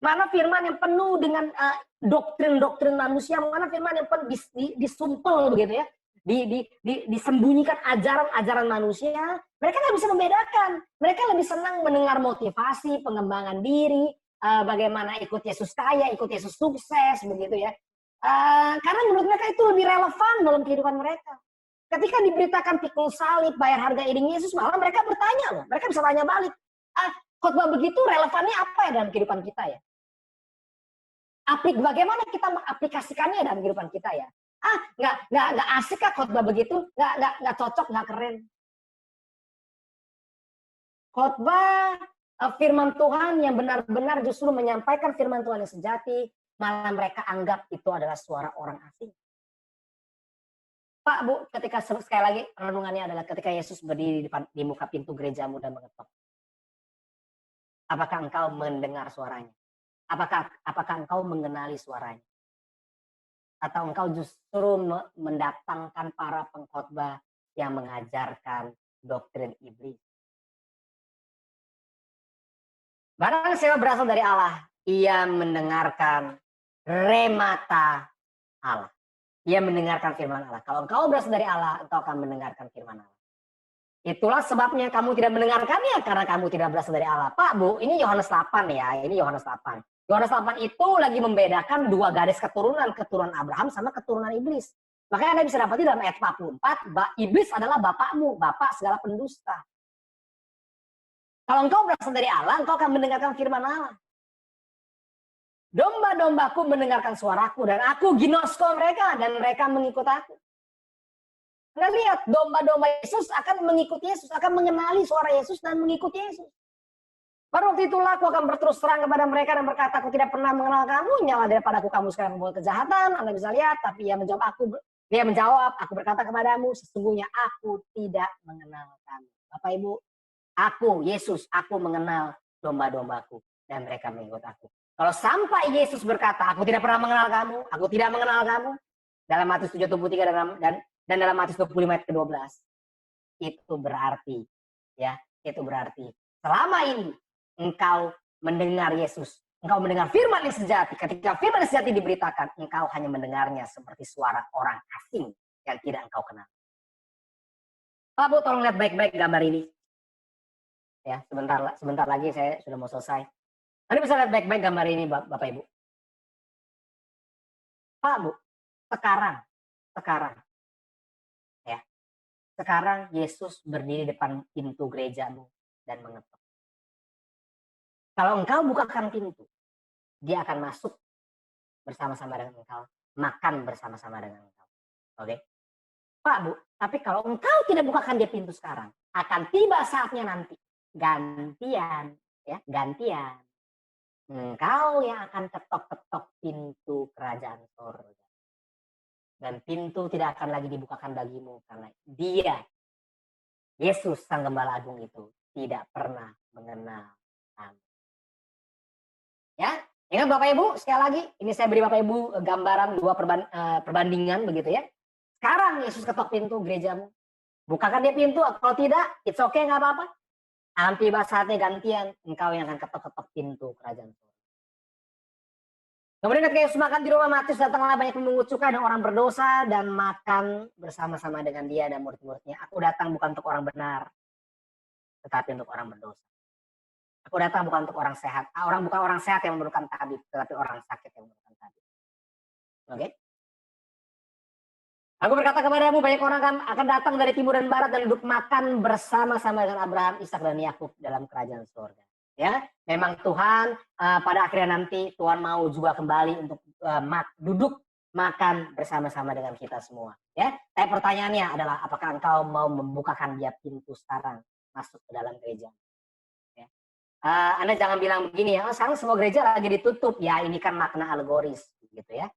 Mana firman yang penuh dengan doktrin-doktrin manusia, mana firman yang penuh disumpel begitu ya. Disembunyikan ajaran-ajaran manusia. Mereka nggak bisa membedakan. Mereka lebih senang mendengar motivasi, pengembangan diri, bagaimana ikut Yesus kaya, ikut Yesus sukses begitu ya. Karena menurut mereka itu lebih relevan dalam kehidupan mereka. Ketika diberitakan pikul salib, bayar harga iring Yesus, malah mereka bertanya loh. Mereka bisa tanya balik. Khotbah begitu relevannya apa ya dalam kehidupan kita ya? Bagaimana kita mengaplikasikannya dalam kehidupan kita ya? Nggak asik kah khotbah begitu? Nggak cocok, nggak keren. Khotbah firman Tuhan yang benar-benar justru menyampaikan firman Tuhan yang sejati, malah mereka anggap itu adalah suara orang asing. Pak, Bu, ketika sekali lagi renungannya adalah ketika Yesus berdiri di muka pintu gerejamu dan mengetok. Apakah engkau mendengar suaranya? Apakah engkau mengenali suaranya? Atau engkau justru mendatangkan para pengkhotbah yang mengajarkan doktrin iblis? Barang siapa berasal dari Allah, ia mendengarkan remata Allah. Ia mendengarkan firman Allah. Kalau engkau berasal dari Allah, engkau akan mendengarkan firman Allah. Itulah sebabnya kamu tidak mendengarkannya, karena kamu tidak berasal dari Allah. Pak, Bu, ini Yohanes 8 ya. Ini Yohanes 8. Yohanes 8 itu lagi membedakan dua garis keturunan Abraham sama keturunan iblis. Makanya Anda bisa dapati dalam ayat 44, iblis adalah bapakmu, bapak segala pendusta. Kalau engkau berasal dari Allah, engkau akan mendengarkan firman Allah. Domba-dombaku mendengarkan suaraku, dan aku ginosko mereka, dan mereka mengikut aku. Anda lihat, domba-domba Yesus akan mengikuti Yesus, akan mengenali suara Yesus dan mengikuti Yesus. Pada waktu itulah aku akan berterus terang kepada mereka dan berkata, aku tidak pernah mengenal kamu, nyala daripadaku kamu sekarang membuat kejahatan. Anda bisa lihat, tapi dia menjawab, aku berkata kepadamu, sesungguhnya aku tidak mengenal kamu. Bapak Ibu, aku, Yesus, aku mengenal domba-dombaku, dan mereka mengikut aku. Kalau sampai Yesus berkata, aku tidak pernah mengenal kamu, aku tidak mengenal kamu, dalam Matius 7:23 dan dalam Matius 25 ayat ke-12, itu berarti selama ini engkau mendengar Yesus, engkau mendengar firman yang sejati. Ketika firman yang sejati diberitakan, engkau hanya mendengarnya seperti suara orang asing yang tidak engkau kenal. Pak, Bu, tolong lihat baik-baik gambar ini. Ya, sebentar lagi saya sudah mau selesai. Anda bisa lihat baik-baik gambar ini, Bapak Ibu. Pak, Bu, sekarang Yesus berdiri depan pintu gerejamu dan mengetuk. Kalau engkau bukakan pintu, dia akan masuk bersama-sama dengan engkau, makan bersama-sama dengan engkau. Oke? Pak, Bu, tapi kalau engkau tidak bukakan dia pintu sekarang, akan tiba saatnya nanti. Gantian. Engkau yang akan ketok-ketok pintu kerajaan surga. Dan pintu tidak akan lagi dibukakan bagimu karena dia, Yesus Sang Gembala Agung itu, tidak pernah mengenal kamu. Ya, ingat Bapak Ibu, sekali lagi, ini saya beri Bapak Ibu gambaran dua perbandingan begitu ya. Sekarang Yesus ketok pintu gerejamu. Bukakan dia pintu, kalau tidak, it's okay, nggak apa-apa. Nanti saatnya gantian, engkau yang akan ketok-ketok pintu kerajaan surga. Kemudian ketika Yesus makan di rumah Matius, datanglah banyak pemungut cukai dan orang berdosa dan makan bersama-sama dengan dia dan murid-muridnya. Aku datang bukan untuk orang benar, tetapi untuk orang berdosa. Aku datang bukan untuk orang sehat. Bukan orang sehat yang memerlukan tabib, tetapi orang sakit yang memerlukan tabib. Oke? Aku berkata kepadamu, banyak orang akan datang dari timur dan barat dan duduk makan bersama-sama dengan Abraham, Ishak dan Yakub dalam kerajaan surga. Ya, memang Tuhan pada akhirnya nanti Tuhan mau juga kembali untuk duduk makan bersama-sama dengan kita semua. Ya, tapi pertanyaannya adalah apakah engkau mau membukakan dia pintu sekarang masuk ke dalam gereja? Ya. Anda jangan bilang begini ya, sekarang semua gereja lagi ditutup. Ya, ini kan makna alegoris, gitu ya.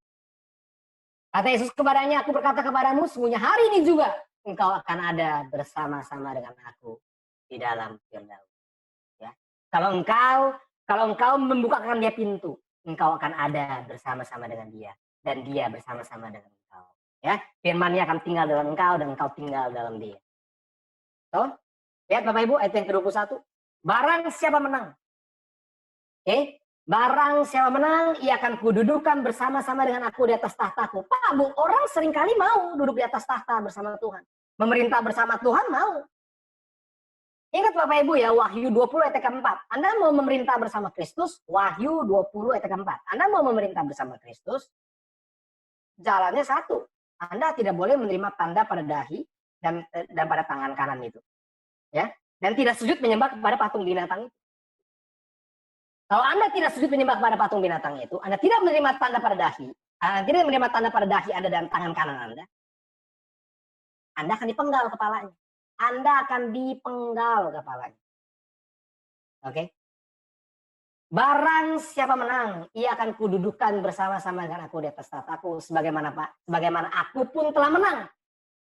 Kata Yesus kepadanya, aku berkata kepadamu, sesungguhnya hari ini juga engkau akan ada bersama-sama dengan aku di dalam Firdaus. Kalau engkau membukakan dia pintu, engkau akan ada bersama-sama dengan dia dan dia bersama-sama dengan engkau. Ya, firman-Nya akan tinggal dalam engkau dan engkau tinggal dalam dia. So, lihat Bapak Ibu ayat yang ke-21. Barang siapa menang. Oke, barang siapa menang, ia akan kududukan bersama-sama dengan aku di atas tahtaku. Pak, Bu, orang seringkali mau duduk di atas tahta bersama Tuhan. Memerintah bersama Tuhan mau. Ingat Bapak Ibu ya, Wahyu 20 ayat ke-4. Anda mau memerintah bersama Kristus, Wahyu 20 ayat ke-4. Anda mau memerintah bersama Kristus, jalannya satu. Anda tidak boleh menerima tanda pada dahi dan pada tangan kanan itu. Ya, dan tidak sujud menyembah kepada patung binatang itu. Kalau Anda tidak sujud menyembah kepada patung binatang itu, Anda tidak menerima tanda pada dahi, Anda tidak menerima tanda pada dahi Anda dan tangan kanan Anda akan dipenggal kepalanya. Anda akan dipenggal kepalanya. Oke? Barang siapa menang, ia akan kududukan bersama-sama dengan aku di atas tahtaku, sebagaimana aku pun telah menang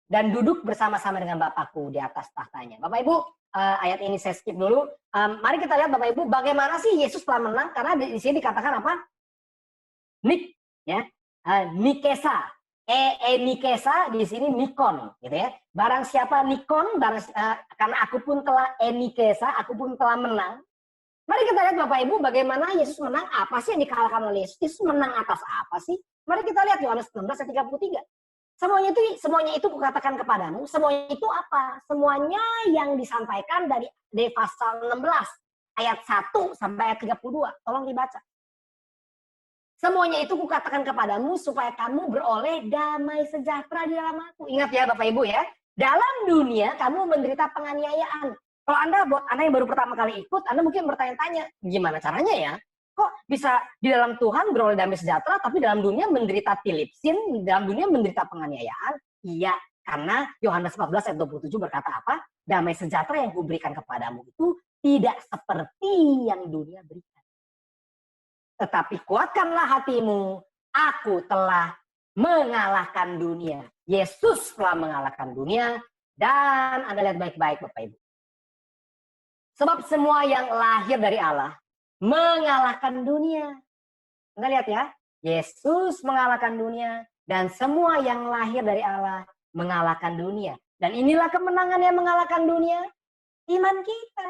dan duduk bersama-sama dengan Bapakku di atas tahtanya. Bapak Ibu, ayat ini saya skip dulu. Mari kita lihat Bapak Ibu, bagaimana sih Yesus telah menang? Karena di sini dikatakan apa? Nikesa. Nikesa di sini Nikon, gitu ya. Barang siapa Nikon, karena aku pun telah Nikesa, aku pun telah menang. Mari kita lihat Bapak Ibu, bagaimana Yesus menang, apa sih yang dikalahkan oleh Yesus? Yesus menang atas apa sih? Mari kita lihat Yohanes 16 ayat 33. Semuanya itu kukatakan kepadamu, semuanya itu apa? Semuanya yang disampaikan dari pasal 16 ayat 1 sampai ayat 32. Tolong dibaca. Semuanya itu kukatakan kepadamu supaya kamu beroleh damai sejahtera di dalam aku. Ingat ya Bapak Ibu ya, dalam dunia kamu menderita penganiayaan. Kalau buat Anda yang baru pertama kali ikut, Anda mungkin bertanya-tanya, gimana caranya ya? Kok bisa di dalam Tuhan beroleh damai sejahtera, tapi dalam dunia menderita tilipsin, dalam dunia menderita penganiayaan? Iya, karena Yohanes 14 ayat 27 berkata apa? Damai sejahtera yang kuberikan kepadamu itu tidak seperti yang dunia berikan. Tetapi kuatkanlah hatimu, aku telah mengalahkan dunia. Yesus telah mengalahkan dunia, dan Anda lihat baik-baik Bapak Ibu. Sebab semua yang lahir dari Allah mengalahkan dunia. Anda lihat ya, Yesus mengalahkan dunia, dan semua yang lahir dari Allah mengalahkan dunia. Dan inilah kemenangan yang mengalahkan dunia, iman kita.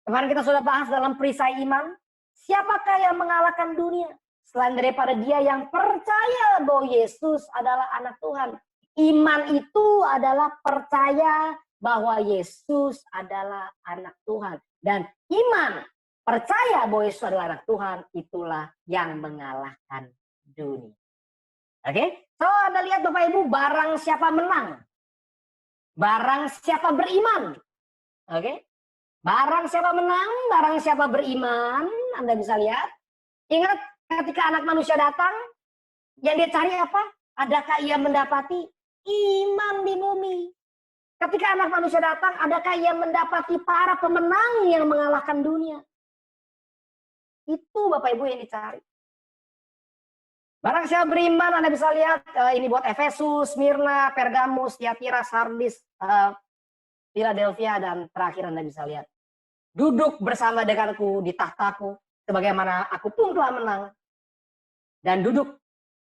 Kemarin kita sudah bahas dalam perisai iman, siapakah yang mengalahkan dunia? Selain daripada dia yang percaya bahwa Yesus adalah anak Tuhan. Iman itu adalah percaya bahwa Yesus adalah anak Tuhan. Dan iman, percaya bahwa Yesus adalah anak Tuhan, itulah yang mengalahkan dunia. Oke? So, Anda lihat Bapak Ibu, barang siapa menang. Barang siapa beriman. Oke? Barang siapa menang, barang siapa beriman, Anda bisa lihat. Ingat ketika anak manusia datang, yang dia cari apa? Adakah ia mendapati iman di bumi? Ketika anak manusia datang, adakah ia mendapati para pemenang yang mengalahkan dunia? Itu Bapak Ibu yang dicari. Barang siapa beriman, Anda bisa lihat, ini buat Efesus, Smyrna, Pergamus, Tiatira, Sardis, Philadelphia, dan terakhir Anda bisa lihat. Duduk bersama denganku di tahtaku, sebagaimana aku pun telah menang. Dan duduk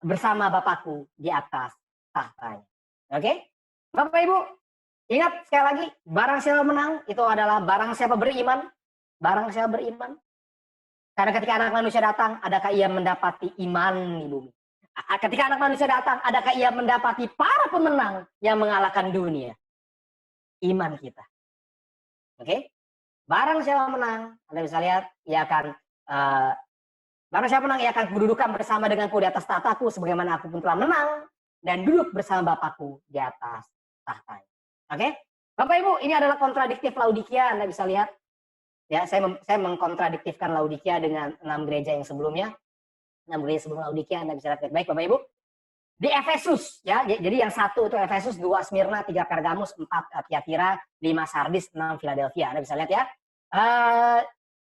bersama Bapakku di atas tahtanya. Oke? Bapak Ibu, ingat sekali lagi, barang siapa menang, itu adalah barang siapa beriman. Barang siapa beriman. Karena ketika anak manusia datang, adakah ia mendapati iman di bumi? Ketika anak manusia datang, adakah ia mendapati para pemenang yang mengalahkan dunia? Iman kita. Oke? Barang siapa menang, Anda bisa lihat, barang siapa menang, ia akan kududukan bersama denganku di atas tahtaku, sebagaimana aku pun telah menang, dan duduk bersama Bapakku di atas tahtanya. Oke? Bapak Ibu, ini adalah kontradiktif Laodikia, Anda bisa lihat. Ya, saya mengkontradiktifkan Laodikia dengan 6 gereja yang sebelumnya. 6 gereja sebelum Laodikia, Anda bisa lihat baik Bapak Ibu. Di Efesus, ya, jadi yang 1 itu Efesus, 2 Smyrna, 3 Pergamus, 4 Tiatira, 5 Sardis, 6 Philadelphia. Anda bisa lihat ya.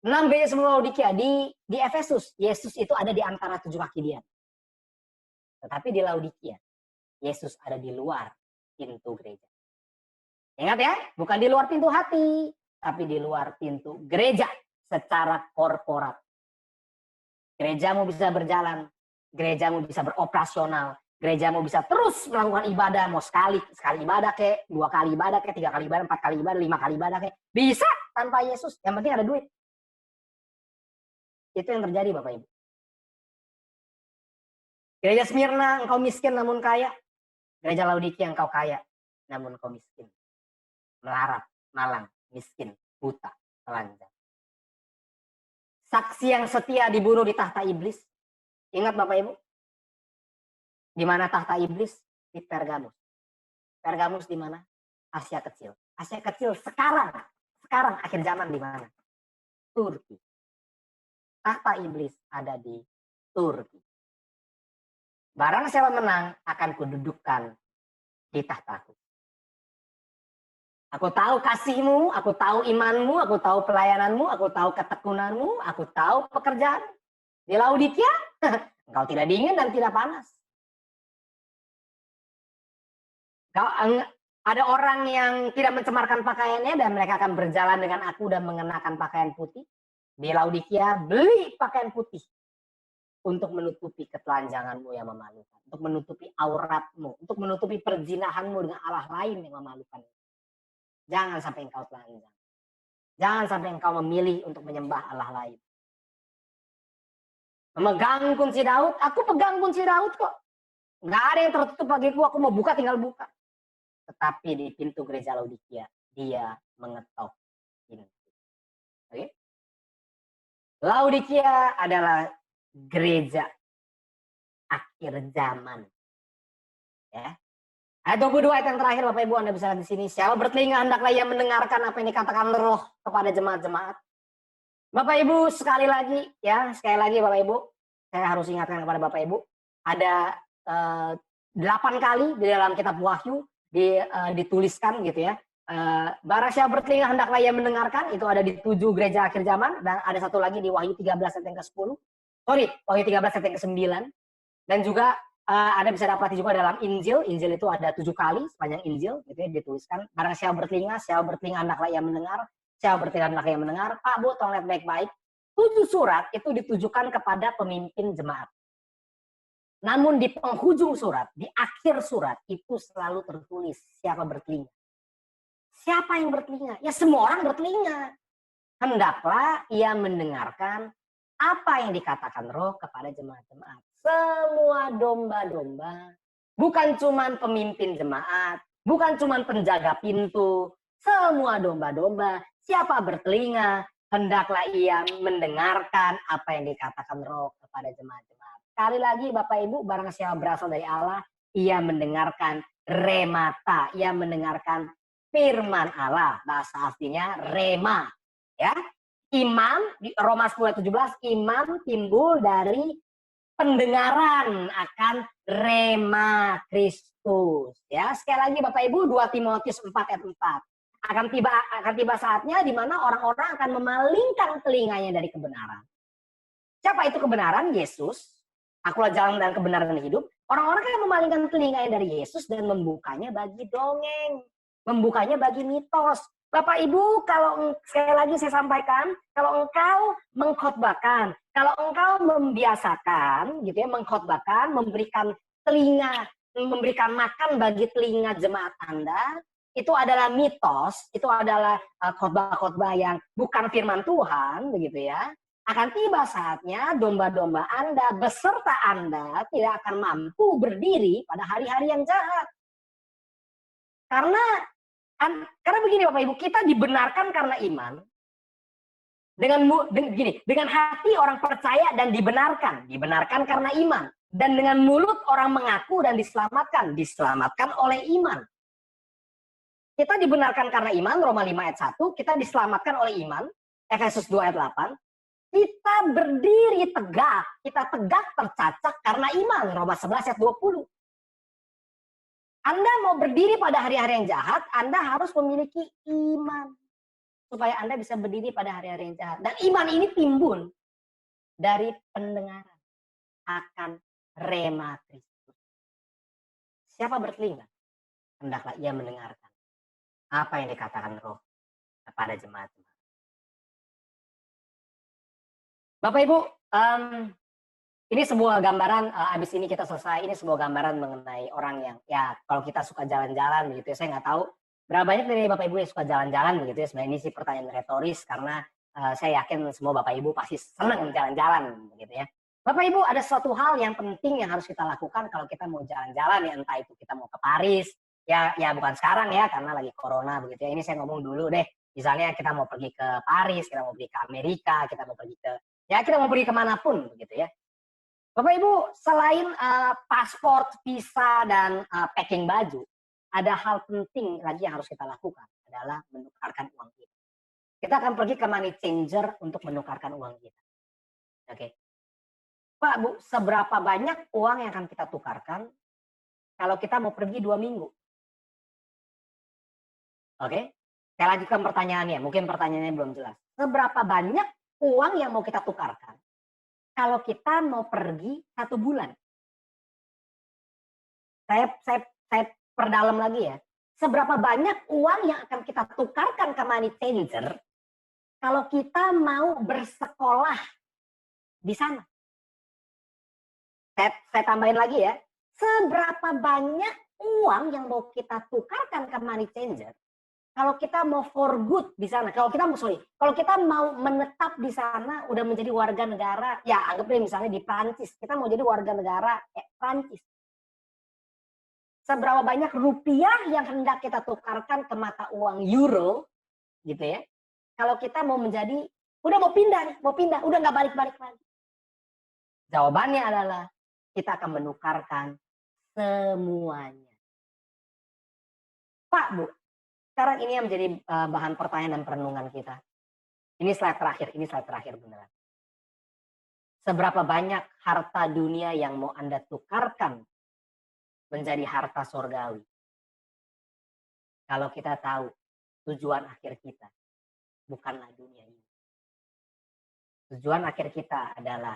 6 gereja sebelum Laodikia. Di Efesus, Yesus itu ada di antara 7 kaki dia. Tetapi di Laodikia, Yesus ada di luar pintu gereja. Ingat ya, bukan di luar pintu hati, tapi di luar pintu gereja secara korporat. Gerejamu bisa berjalan gerejamu bisa beroperasional, gerejamu bisa terus melakukan ibadah, mau sekali ibadah kek, 2 kali ibadah kek, 3 kali ibadah, 4 kali ibadah, 5 kali ibadah kek, bisa tanpa Yesus, yang penting ada duit. Itu yang terjadi Bapak Ibu. Gereja Smyrna, engkau miskin namun kaya. Gereja Laodikia, engkau kaya namun engkau miskin. Melarat, malang, miskin, buta, telanjang. Saksi yang setia dibunuh di tahta iblis. Ingat Bapak Ibu? Di mana tahta iblis? Di Pergamus. Pergamus di mana? Asia Kecil. Asia Kecil sekarang akhir zaman di mana? Turki. Tahta iblis ada di Turki. Barang siapa menang akan kududukkan di tahtaku. Aku tahu kasihmu, aku tahu imanmu, aku tahu pelayananmu, aku tahu ketekunanmu, aku tahu pekerjaan. Di Laodikia, engkau tidak dingin dan tidak panas. Ada orang yang tidak mencemarkan pakaiannya dan mereka akan berjalan dengan aku dan mengenakan pakaian putih. Di Laodikia, beli pakaian putih untuk menutupi ketelanjanganmu yang memalukan, untuk menutupi auratmu, untuk menutupi perzinahanmu dengan Allah lain yang memalukan. Jangan sampai engkau telanjang. Jangan sampai engkau memilih untuk menyembah Allah lain. Memegang kunci Daud, aku pegang kunci Daud kok. Nggak ada yang tertutup bagiku, aku mau buka tinggal buka. Tetapi di pintu gereja Laodikia, dia mengetok pintu. Oke? Laodikia adalah gereja akhir zaman. Ya. Ayat 22 ayat yang terakhir Bapak Ibu Anda bisa lihat di sini. Siapa bertelinga hendaklah ia mendengarkan apa yang dikatakan Roh kepada jemaat-jemaat. Bapak Ibu sekali lagi Bapak Ibu, saya harus ingatkan kepada Bapak Ibu, ada 8 kali di dalam kitab Wahyu dituliskan gitu ya. Barang siapa bertelinga hendaklah ia mendengarkan, itu ada di 7 gereja akhir zaman, dan ada satu lagi di Wahyu 13 ayat yang ke-10. Wahyu 13 ayat yang ke-9. Dan juga Anda bisa dapati juga dalam Injil. Injil itu ada 7 kali sepanjang Injil, gitu ya, dituliskan. Barang siapa bertelinga hendaklah ia mendengar. Siapa bertelinga hendaklah ia mendengar. Pak Bu, tolong lihat baik-baik. 7 surat itu ditujukan kepada pemimpin jemaat. Namun di penghujung surat, di akhir surat itu selalu tertulis siapa bertelinga. Siapa yang bertelinga? Ya semua orang bertelinga. Hendaklah ia mendengarkan apa yang dikatakan Roh kepada jemaat-jemaat. Semua domba-domba, bukan cuma pemimpin jemaat, bukan cuma penjaga pintu, semua domba-domba, siapa bertelinga, hendaklah ia mendengarkan apa yang dikatakan Roh kepada jemaat-jemaat. Sekali lagi Bapak Ibu, barang siapa berasal dari Allah, ia mendengarkan remata, ia mendengarkan firman Allah. Bahasa aslinya rema. Ya, iman di Roma 10:17, iman timbul dari pendengaran akan rema Kristus. Ya, sekali lagi Bapak Ibu, 2 Timotius 4 ayat 4. Akan tiba saatnya di mana orang-orang akan memalingkan telinganya dari kebenaran. Siapa itu kebenaran? Yesus. Akulah jalan dan kebenaran dan hidup. Orang-orang akan memalingkan telinganya dari Yesus dan membukanya bagi dongeng, membukanya bagi mitos. Bapak Ibu, kalau sekali lagi saya sampaikan, kalau engkau mengkhotbahkan, kalau engkau membiasakan, gitu ya, mengkhotbahkan, memberikan telinga, memberikan makan bagi telinga jemaat Anda, itu adalah mitos, itu adalah khotbah-khotbah yang bukan firman Tuhan, begitu ya. Akan tiba saatnya domba-domba Anda beserta Anda tidak akan mampu berdiri pada hari-hari yang jahat. Karena begini Bapak Ibu, kita dibenarkan karena iman. Dengan hati orang percaya dan dibenarkan karena iman. Dan dengan mulut orang mengaku dan diselamatkan oleh iman. Kita dibenarkan karena iman, Roma 5 ayat 1, kita diselamatkan oleh iman, Efesus 2 ayat 8. Kita berdiri tegak, kita tegak tercacak karena iman, Roma 11 ayat 20. Anda mau berdiri pada hari-hari yang jahat, Anda harus memiliki iman. Supaya Anda bisa berdiri pada hari-hari yang jahat. Dan iman ini timbul dari pendengaran akan rema Kristus. Siapa bertelinga? Hendaklah ia mendengarkan apa yang dikatakan Roh kepada jemaat-jemaat. Bapak Ibu, Ini sebuah gambaran, abis ini kita selesai, ini sebuah gambaran mengenai orang yang, ya kalau kita suka jalan-jalan begitu ya, saya nggak tahu berapa banyak dari Bapak Ibu yang suka jalan-jalan begitu ya, sebenarnya ini sih pertanyaan retoris karena saya yakin semua Bapak Ibu pasti senang jalan-jalan begitu ya. Bapak Ibu ada suatu hal yang penting yang harus kita lakukan kalau kita mau jalan-jalan ya, entah itu kita mau ke Paris, ya bukan sekarang ya karena lagi corona begitu ya, ini saya ngomong dulu deh, misalnya kita mau pergi ke Paris, kita mau pergi ke Amerika, kita mau pergi ke, ya kita mau pergi kemanapun begitu ya. Bapak Ibu, selain paspor, visa, dan packing baju, ada hal penting lagi yang harus kita lakukan, adalah menukarkan uang kita. Kita akan pergi ke money changer untuk menukarkan uang kita. Oke. Pak, Bu, seberapa banyak uang yang akan kita tukarkan kalau kita mau pergi 2 minggu? Oke. Saya lanjutkan pertanyaannya, mungkin pertanyaannya belum jelas. Seberapa banyak uang yang mau kita tukarkan kalau kita mau pergi 1 bulan? Saya perdalam lagi ya. Seberapa banyak uang yang akan kita tukarkan ke money changer kalau kita mau bersekolah di sana? Saya tambahin lagi ya. Seberapa banyak uang yang mau kita tukarkan ke money changer kalau kita mau for good di sana? Kalau kita mau menetap di sana, udah menjadi warga negara, ya anggap deh misalnya di Prancis, kita mau jadi warga negara Prancis. Seberapa banyak rupiah yang hendak kita tukarkan ke mata uang euro, gitu ya. Kalau kita mau menjadi, udah mau pindah, udah nggak balik-balik lagi. Jawabannya adalah kita akan menukarkan semuanya. Pak, Bu, sekarang ini yang menjadi bahan pertanyaan dan perenungan kita. Ini slide terakhir beneran. Seberapa banyak harta dunia yang mau Anda tukarkan menjadi harta surgawi? Kalau kita tahu tujuan akhir kita bukanlah dunia ini. Tujuan akhir kita adalah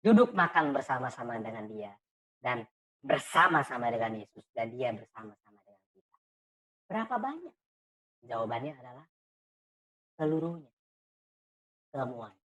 duduk makan bersama-sama dengan Dia dan bersama-sama dengan Yesus dan Dia bersama-sama dengan kita. Berapa banyak? Jawabannya adalah seluruhnya, semuanya.